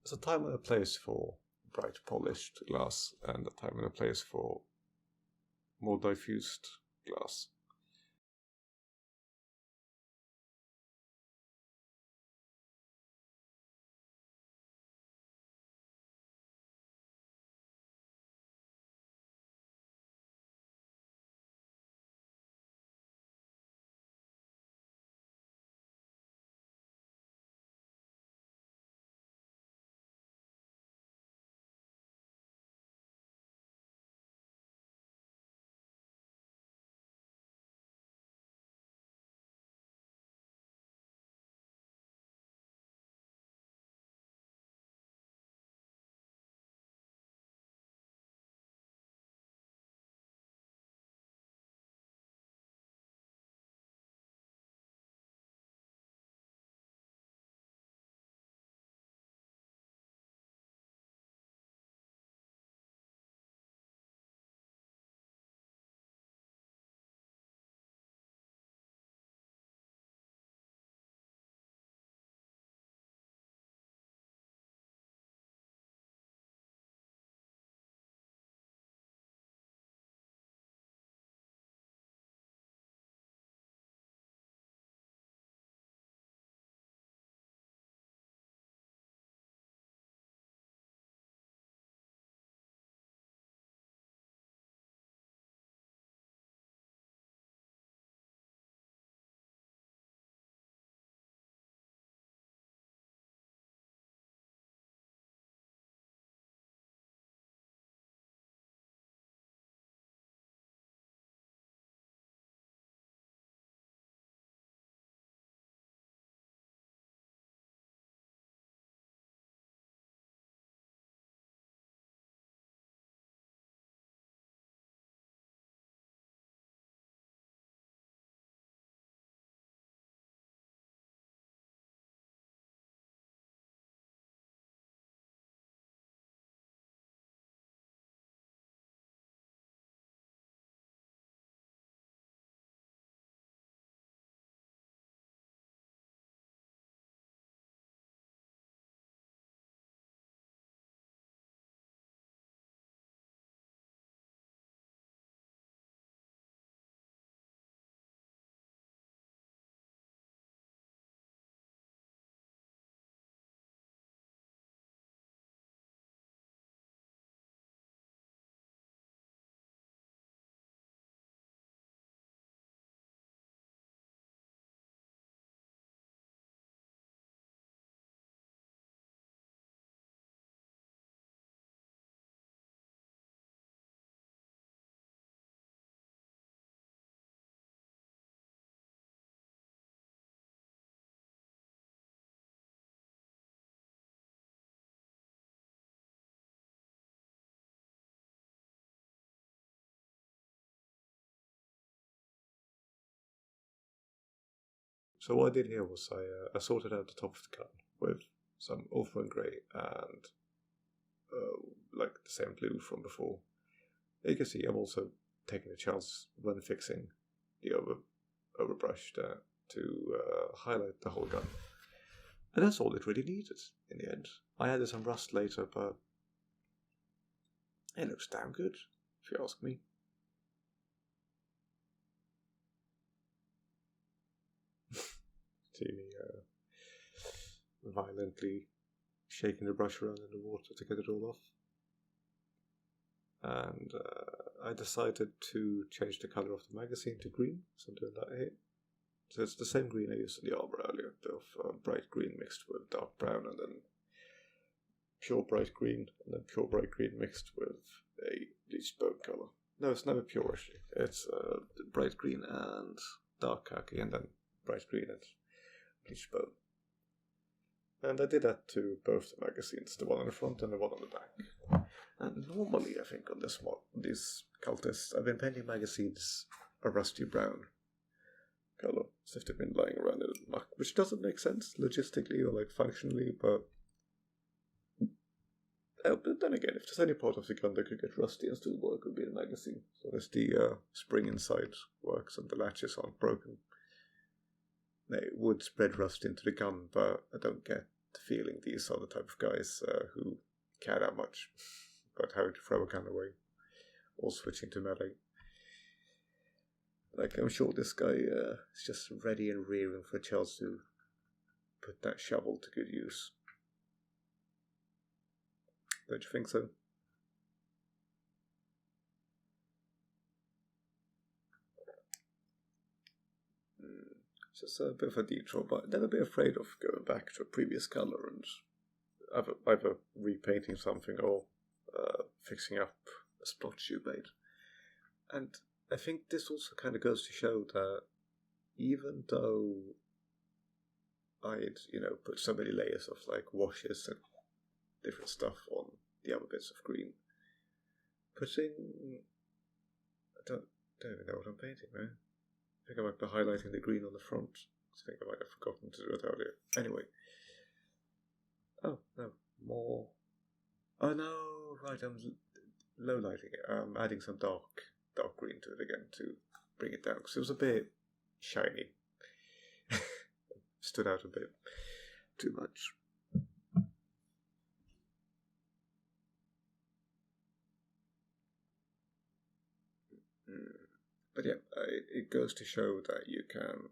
S1: there's a time and a place for bright polished glass and a time and a place for more diffused glass. So what I did here was I sorted out the top of the gun with some overburn grey and like the same blue from before. You can see I'm also taking a chance when fixing the overbrush there to highlight the whole gun. And that's all it really needed in the end. I added some rust later, but it looks damn good, if you ask me. See me violently shaking the brush around in the water to get it all off. And I decided to change the color of the magazine to green, so I'm doing that here. So it's the same green I used in the arbor earlier, of bright green mixed with dark brown, and then pure bright green, and then pure bright green mixed with a bleached bone color. No, it's never pure actually. It's bright green and dark khaki, and then bright green and bleached bone. And I did that to both the magazines, the one on the front and the one on the back. And normally, I think on these Cultists, I've been painting magazines a rusty brown color, as if they've been lying around in the muck, which doesn't make sense logistically or like functionally, but then again, if there's any part of the gun that could get rusty and still work, it would be the magazine. So as the spring inside works and the latches aren't broken, they would spread rust into the gun, but I don't get the feeling these are the type of guys who care that much about how to throw a gun away or switching to melee. Like, I'm sure this guy is just ready and rearing for a chance to put that shovel to good use. Don't you think so? It's just a bit of a detour, but never be afraid of going back to a previous color and either repainting something or fixing up a splotch you made. And I think this also kind of goes to show that even though I'd, put so many layers of like washes and different stuff on the other bits of green, I don't even know what I'm painting now. I think I might be highlighting the green on the front. I think I might have forgotten to do it earlier. Anyway. Oh, no. More. Oh, no. Right, I'm low lighting it. I'm adding some dark green to it again to bring it down, because it was a bit shiny. Stood out a bit too much. But yeah, it goes to show that you can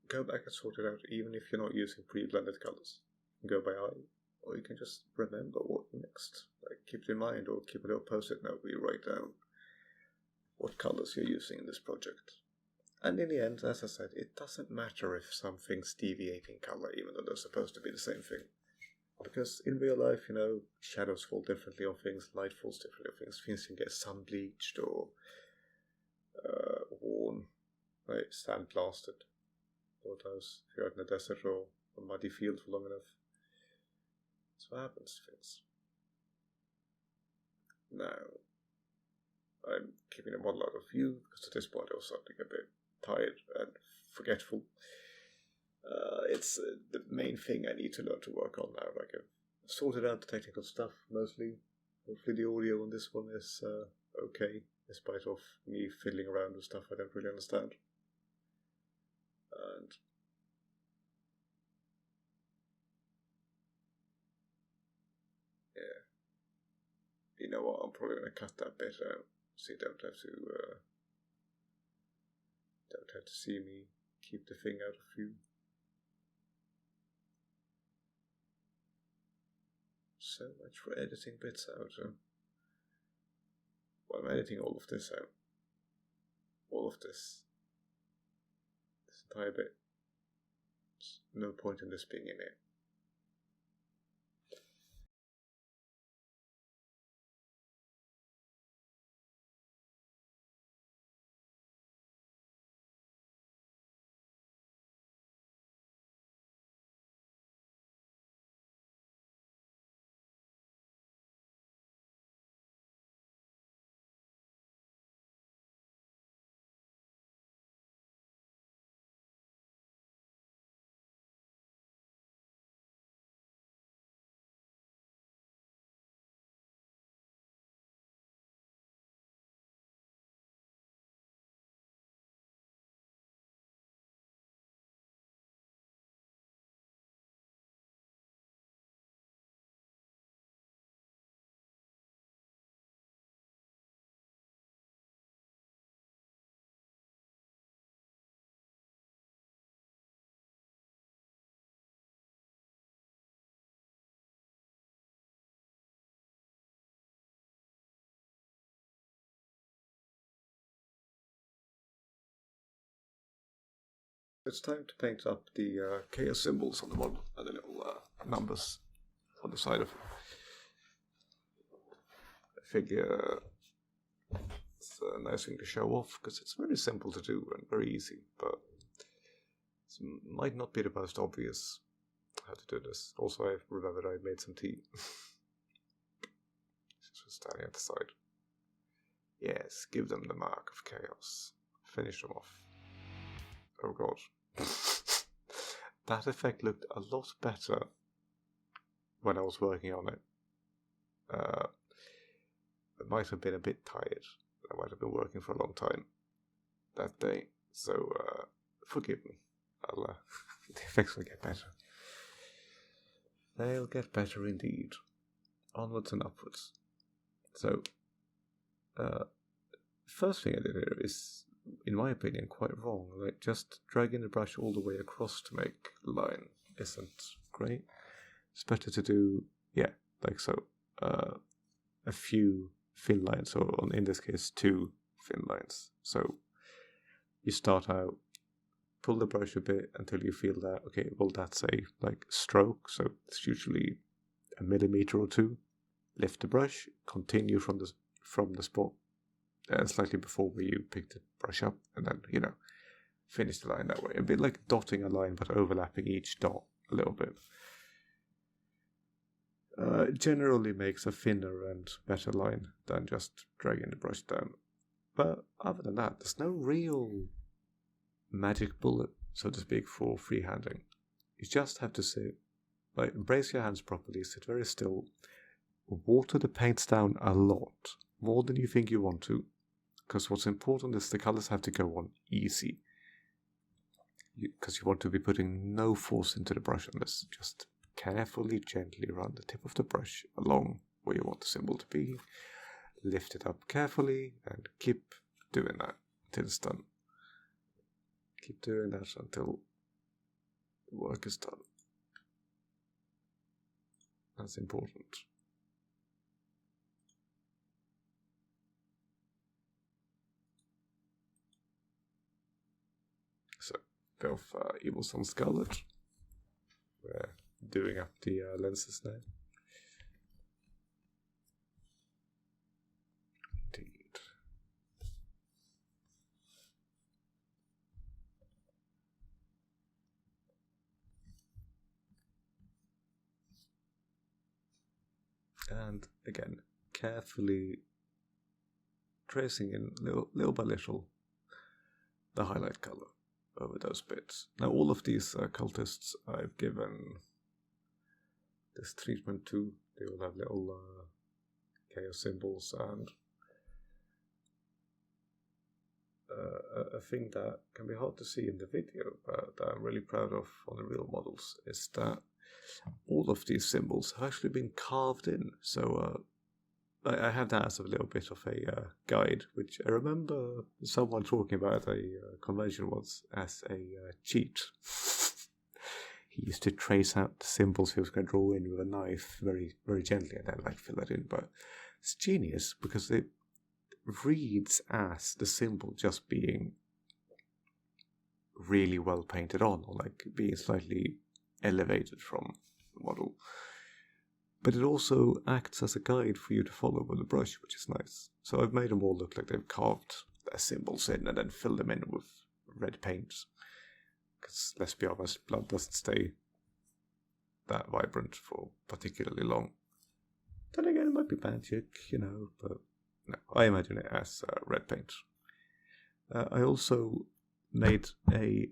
S1: go back and sort it out even if you're not using pre-blended colors. You can go by eye, or you can just remember what next. Like, keep it in mind, or keep a little post-it note where you write down what colors you're using in this project. And in the end, as I said, it doesn't matter if something's deviate in color, even though they're supposed to be the same thing. Because in real life, shadows fall differently on things, light falls differently on things, things can get sun bleached or worn, right, sandblasted. Or those if you're out in the desert or a muddy field for long enough. That's what happens to things. Now, I'm keeping the model out of view because at this point I was starting a bit tired and forgetful. It's the main thing I need to learn to work on now. Like, I've sorted out the technical stuff mostly. Hopefully the audio on this one is okay, in spite of me fiddling around with stuff I don't really understand. And yeah, you know what? I'm probably going to cut that bit out, so you don't have to see me keep the thing out of view. So much for editing bits out. Well, I'm editing all of this out. All of this. This entire bit. There's no point in this being in it. It's time to paint up the chaos symbols on the model and the little numbers on the side of it. I figure it's a nice thing to show off because it's very simple to do and very easy, but it might not be the most obvious how to do this. Also, I remembered I made some tea. Just standing at the side. Yes, give them the mark of chaos. Finish them off. Oh god. That effect looked a lot better when I was working on it. I might have been a bit tired. I might have been working for a long time that day. So, forgive me. The effects will get better. They'll get better indeed. Onwards and upwards. So, first thing I did here is, in my opinion, quite wrong. Like, just dragging the brush all the way across to make the line isn't great. It's better to do, like so, a few thin lines, or in this case, 2 thin lines. So, you start out, pull the brush a bit until you feel that, okay, well, that's a, stroke, so it's usually a millimeter or 2. Lift the brush, continue from the spot slightly before where you pick the brush up, and then, finish the line that way. A bit like dotting a line, but overlapping each dot a little bit. Generally makes a thinner and better line than just dragging the brush down. But other than that, there's no real magic bullet, so to speak, for freehanding. You just have to sit, brace your hands properly, sit very still, water the paints down a lot, more than you think you want to, because what's important is the colors have to go on easy, because you want to be putting no force into the brush on this. Just carefully, gently run the tip of the brush along where you want the symbol to be, lift it up carefully, and keep doing that until it's done. Keep doing that until the work is done. That's important. So, bit of Evil Sun Scarlet. We're doing up the lenses now. Indeed. And again, carefully tracing in little by little the highlight color over those bits. Now all of these cultists I've given this treatment to. They will have little chaos symbols and a thing that can be hard to see in the video, but that I'm really proud of on the real models, is that all of these symbols have actually been carved in. So I have that as a little bit of a guide, which I remember someone talking about a convention once as a cheat. He used to trace out the symbols he was going to draw in with a knife very, very gently and then fill it in. But it's genius because it reads as the symbol just being really well painted on, or being slightly elevated from the model. But it also acts as a guide for you to follow with the brush, which is nice. So I've made them all look like they've carved their symbols in and then filled them in with red paint. Because let's be honest, blood doesn't stay that vibrant for particularly long. Then again, it might be magic, but no, I imagine it as red paint. I also made a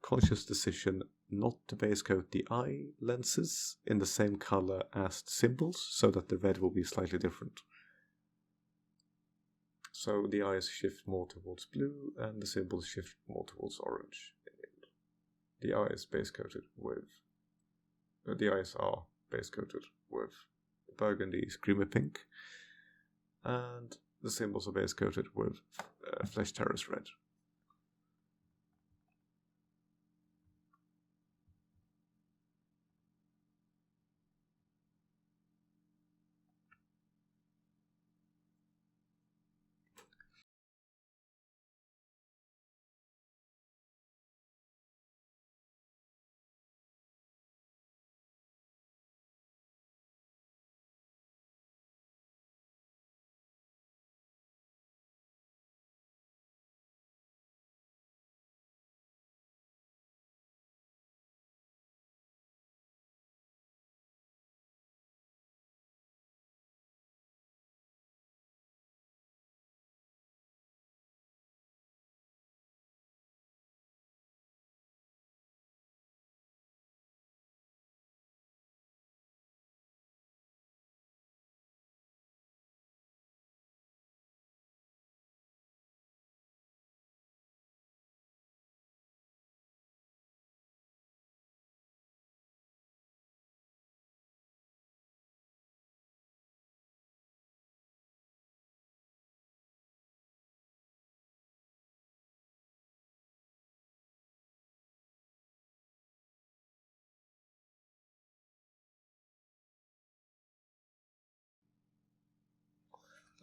S1: conscious decision not to base coat the eye lenses in the same color as the symbols, so that the red will be slightly different. So the eyes shift more towards blue and the symbols shift more towards orange. The eyes base coated with the eyes are base coated with burgundy screamer pink, and the symbols are base coated with flesh terrace red.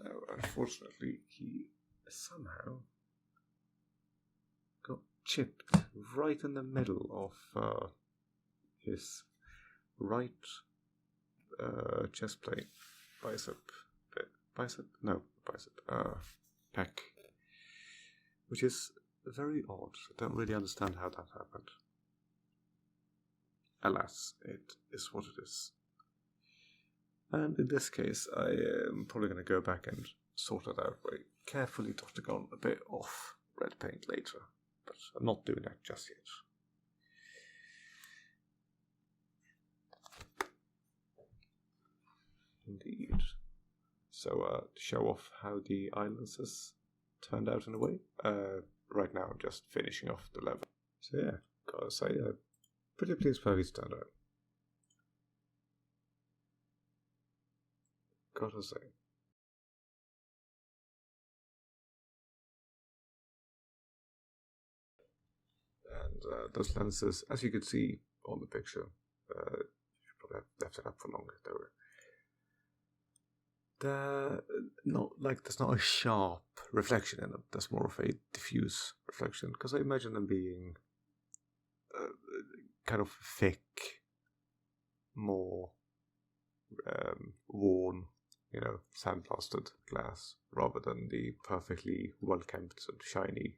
S1: Now, unfortunately, he somehow got chipped right in the middle of his right chest plate, bicep, pec, which is very odd. I don't really understand how that happened. Alas, it is what it is. And in this case, I am probably going to go back and sort it out by carefully dotting on a bit of red paint later, but I'm not doing that just yet. Indeed. So, to show off how the islands has turned out in a way, right now I'm just finishing off the level. So yeah, gotta say, pretty pleased with how he's turned out. Gotta say. And those lenses, as you could see on the picture, you should probably have left it up for longer. They're not like there's not a sharp reflection in them. There's more of a diffuse reflection, because I imagine them being kind of thick, more worn, sandblasted glass, rather than the perfectly well-kept and shiny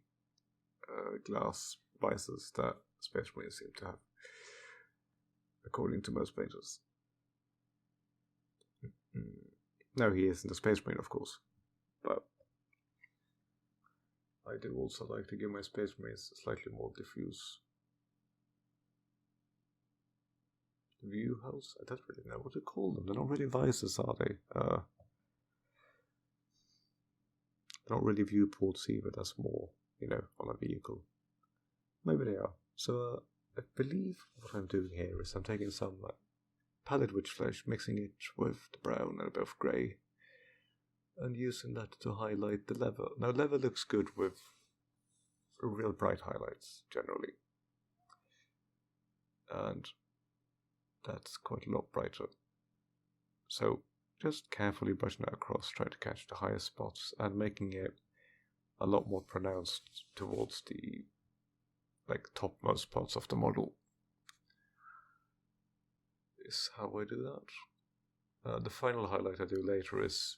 S1: glass visors that Space Marines seem to have, according to most painters. No, he isn't a Space Marine, of course, but I do also like to give my Space Marines a slightly more diffuse view house. I don't really know what to call them. They're not really visors, are they? They're not really viewports either. That's more, on a vehicle. Maybe they are. So I believe what I'm doing here is I'm taking some pallid witch flesh, mixing it with the brown and a bit of grey, and using that to highlight the leather. Now, leather looks good with real bright highlights, generally. And that's quite a lot brighter. So, just carefully brushing that across, trying to catch the highest spots, and making it a lot more pronounced towards the topmost parts of the model is how I do that. The final highlight I do later is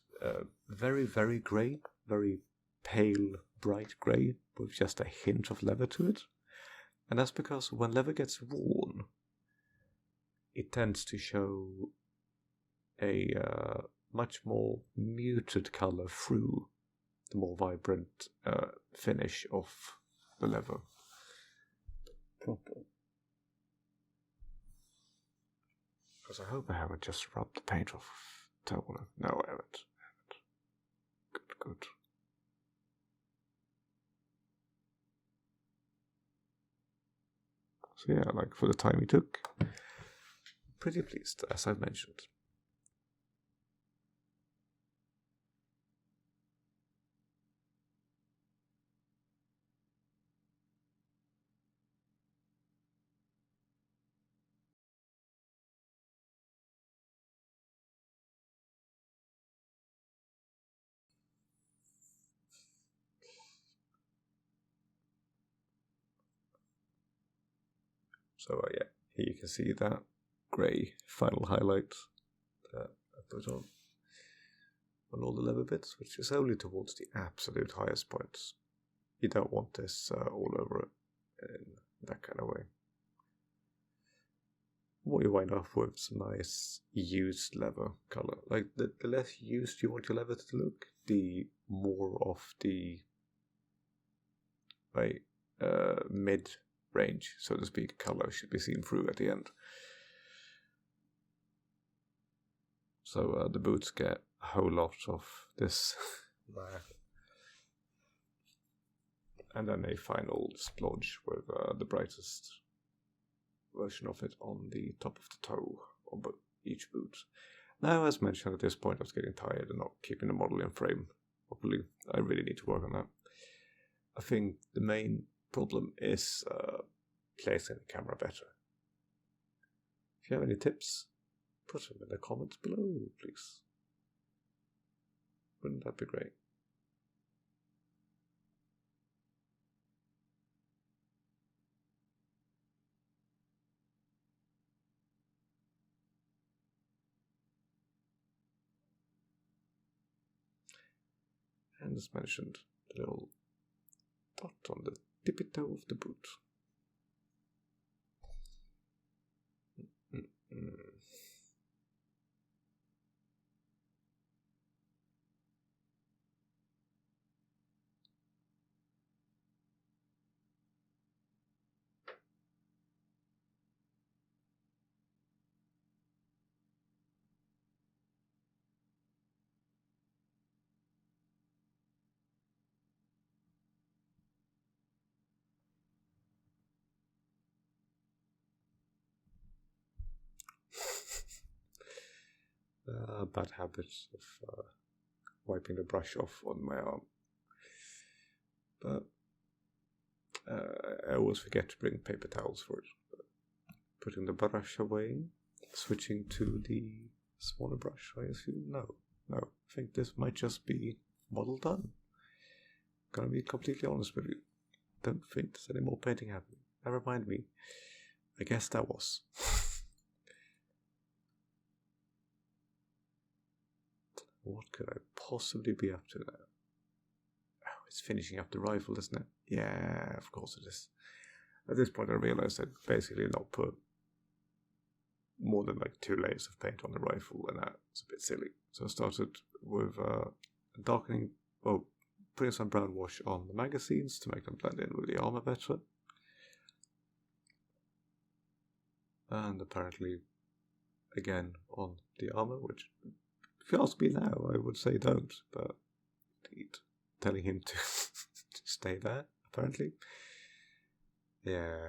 S1: very, very grey, very pale, bright grey, with just a hint of leather to it. And that's because when leather gets worn, it tends to show a much more muted colour through the more vibrant finish of the leather. Proper. Because I hope I haven't just rubbed the paint off toner. No, I haven't. Good. So yeah, for the time he took, pretty pleased, as I've mentioned. So yeah, here you can see that grey final highlight that I put on all the leather bits, which is only towards the absolute highest points. You don't want this all over it in that kind of way. What you wind up with is a nice used leather colour. The less used you want your leather to look, the more of the mid-range, so to speak, colour should be seen through at the end. So the boots get a whole lot of this there. And then a final splodge with the brightest version of it on the top of the toe of each boot. Now, as mentioned, at this point I was getting tired and not keeping the model in frame properly. I really need to work on that. I think the main problem is placing the camera better. If you have any tips, put them in the comments below, please. Wouldn't that be great? And as mentioned, the little dot on the tippy toe of the boot. Bad habits of wiping the brush off on my arm. But I always forget to bring paper towels for it. Putting the brush away, switching to the smaller brush, I assume? No, I think this might just be model done. Gonna be completely honest with you. Don't think there's any more painting happening. Never mind me. I guess that was. What could I possibly be up to now? Oh, it's finishing up the rifle, isn't it? Yeah, of course it is. At this point I realized I'd basically not put more than like 2 layers of paint on the rifle, and that's a bit silly. So I started with darkening, putting some brown wash on the magazines to make them blend in with the armor better. And apparently, again, on the armor, which, if you ask me now, I would say don't, but indeed, telling him to stay there, apparently. Yeah.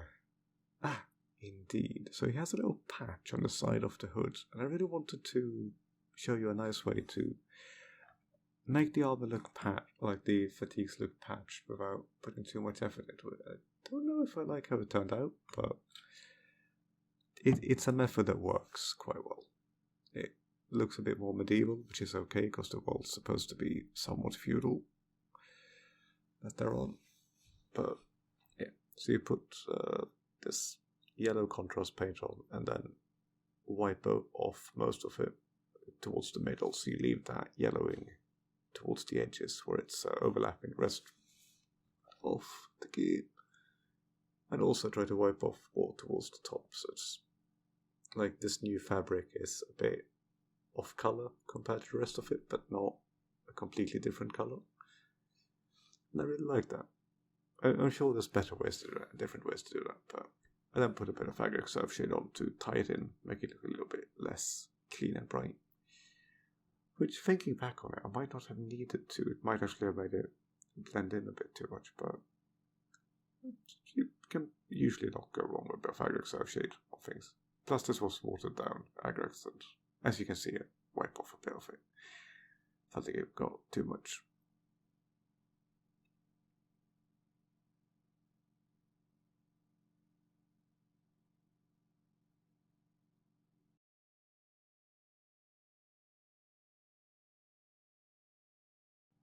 S1: Indeed. So he has a little patch on the side of the hood, and I really wanted to show you a nice way to make the armor look like the fatigues look patched without putting too much effort into it. I don't know if I like how it turned out, but it's a method that works quite well. It looks a bit more medieval, which is okay because the world's supposed to be somewhat feudal that they're on. But yeah, so you put this yellow contrast paint on and then wipe off most of it towards the middle, so you leave that yellowing towards the edges where it's overlapping the rest of the gear, and also try to wipe off more towards the top, so it's like this new fabric is a bit off color compared to the rest of it, but not a completely different color, and I really like that. I'm sure there's better ways to do that, different ways to do that, but I then put a bit of fabric surf shade on to tie it in, make it look a little bit less clean and bright. Which, thinking back on it, I might not have needed to. It might actually have made it blend in a bit too much, but you can usually not go wrong with a fabric surf shade on things. Plus this was watered down agrax, and as you can see, it wiped off a bit of it. I think it got too much.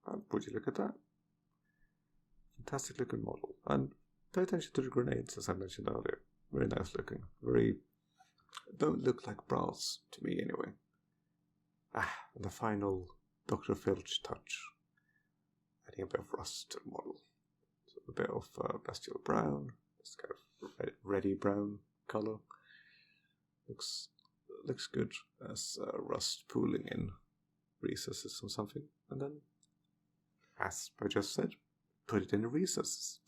S1: And would you look at that? Fantastic looking model. And pay attention to the grenades, as I mentioned earlier. Very nice looking. Don't look like brass, to me anyway. And the final Dr. Filch touch. Adding a bit of rust to the model. So a bit of bestial brown. This kind of reddy brown colour. Looks good as rust pooling in recesses or something. And then, as I just said, put it in the recesses.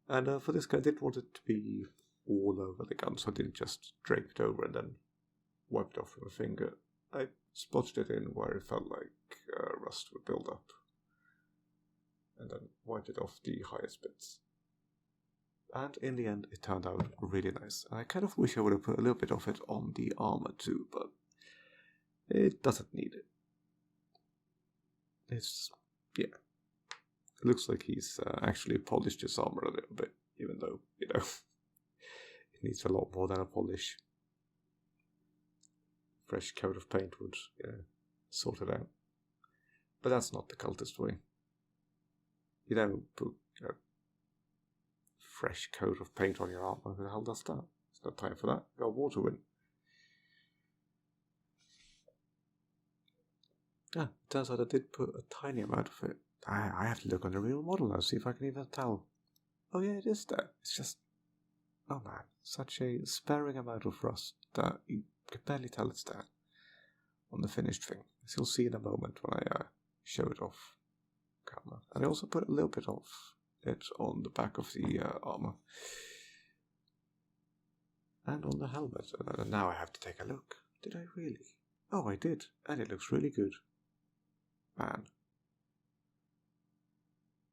S1: And for this guy, I didn't want it to be all over the gun, so I didn't just drape it over and then wipe it off with a finger. I spotted it in where it felt like rust would build up, and then wiped it off the highest bits. And in the end, it turned out really nice. I kind of wish I would have put a little bit of it on the armor too, but it doesn't need it. Yeah. It looks like he's actually polished his armor a little bit, even though, it needs a lot more than a polish. Fresh coat of paint would, sort it out. But that's not the cultist way. You don't put a fresh coat of paint on your armor. Who the hell does that? There's no time for that. You got water in. Yeah, it turns out I did put a tiny amount of it. I have to look on the real model now, see if I can even tell. Oh yeah, it is there. It's just... oh man, such a sparing amount of rust that you can barely tell it's there on the finished thing. As you'll see in a moment when I show it off camera. And I also put a little bit of it on the back of the armor. And on the helmet. And now I have to take a look. Did I really? Oh, I did. And it looks really good. Man.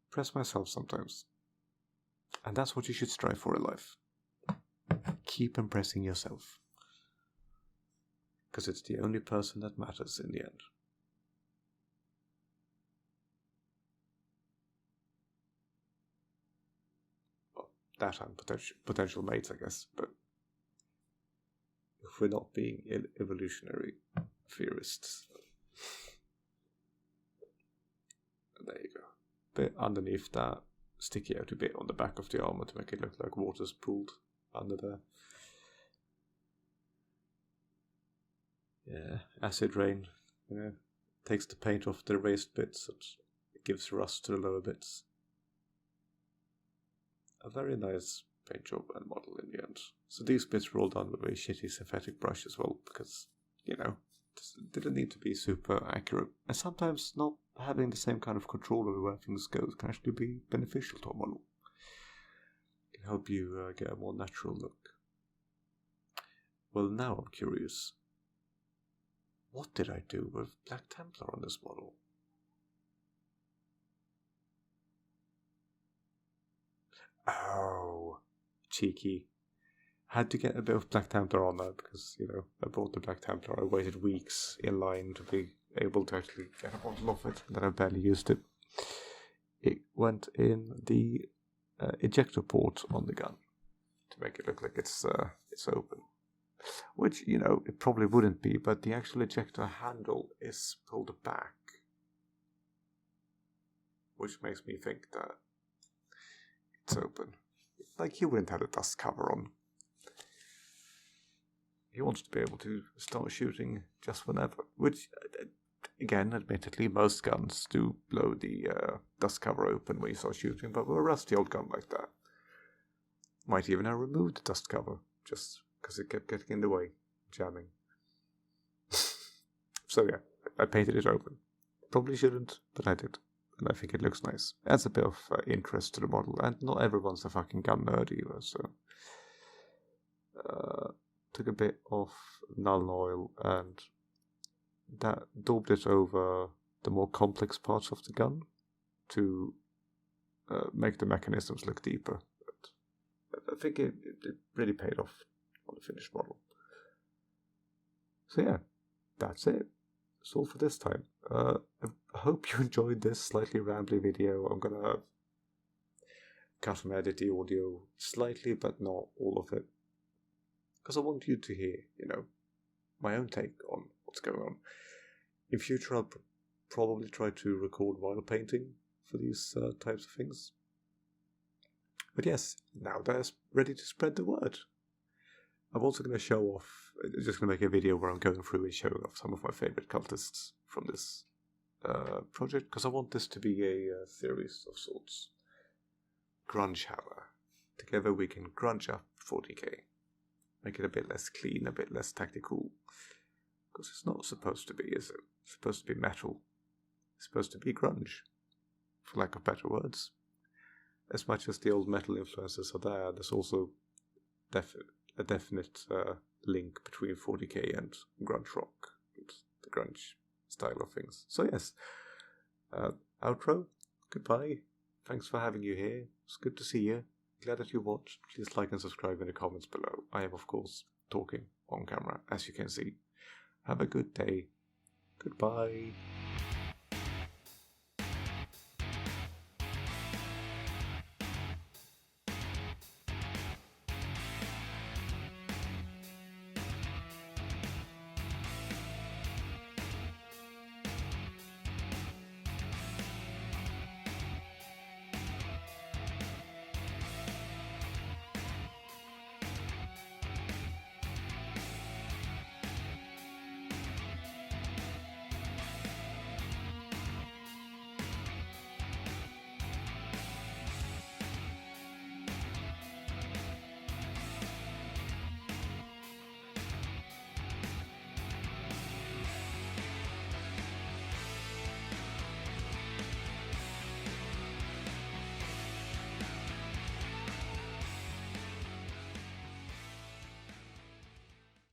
S1: Impress myself sometimes. And that's what you should strive for in life. Keep impressing yourself. Because it's the only person that matters in the end. Well, that and potential mates, I guess. But if we're not being evolutionary theorists. There you go. Bit underneath that sticky out a bit on the back of the armor to make it look like water's pooled under there. Yeah, acid rain, takes the paint off the raised bits and it gives rust to the lower bits. A very nice paint job and model in the end. So these bits were all done with a shitty synthetic brush as well, because, it didn't need to be super accurate. And sometimes not having the same kind of control over where things go can actually be beneficial to a model. It can help you get a more natural look. Well, now I'm curious. What did I do with Black Templar on this model? Oh, cheeky. Had to get a bit of Black Templar on that because, I bought the Black Templar. I waited weeks in line to be able to actually get a bottle of it, and then I barely used it. It went in the ejector port on the gun to make it look like it's open. Which, it probably wouldn't be, but the actual ejector handle is pulled back. Which makes me think that it's open. Like, he wouldn't have a dust cover on. He wants to be able to start shooting just whenever. Which, again, admittedly, most guns do blow the dust cover open when you start shooting, but with a rusty old gun like that, might even have removed the dust cover, just because it kept getting in the way, jamming. So yeah, I painted it open. Probably shouldn't, but I did. And I think it looks nice. Adds a bit of interest to the model, and not everyone's a fucking gun nerd either, so... took a bit of Nuln Oil and that daubed it over the more complex parts of the gun to make the mechanisms look deeper. But I think it really paid off on the finished model. So yeah, that's it. That's all for this time. I hope you enjoyed this slightly rambly video. I'm gonna cut and edit the audio slightly, but not all of it. Because I want you to hear, my own take on what's going on. In future, I'll probably try to record while painting for these types of things. But yes, now that's ready to spread the word. I'm also going to show off, just going to make a video where I'm going through and showing off some of my favourite cultists from this project, because I want this to be a series of sorts. Grunge Hammer. Together we can grunge up 40k. Make it a bit less clean, a bit less tactical. Because it's not supposed to be, is it? It's supposed to be metal. It's supposed to be grunge, for lack of better words. As much as the old metal influences are there, there's also a definite link between 40k and grunge rock, and the grunge style of things. So yes, outro, goodbye. Thanks for having you here. It's good to see you. Glad that you watched. Please like and subscribe in the comments below. I am, of course, talking on camera, as you can see. Have a good day. Goodbye.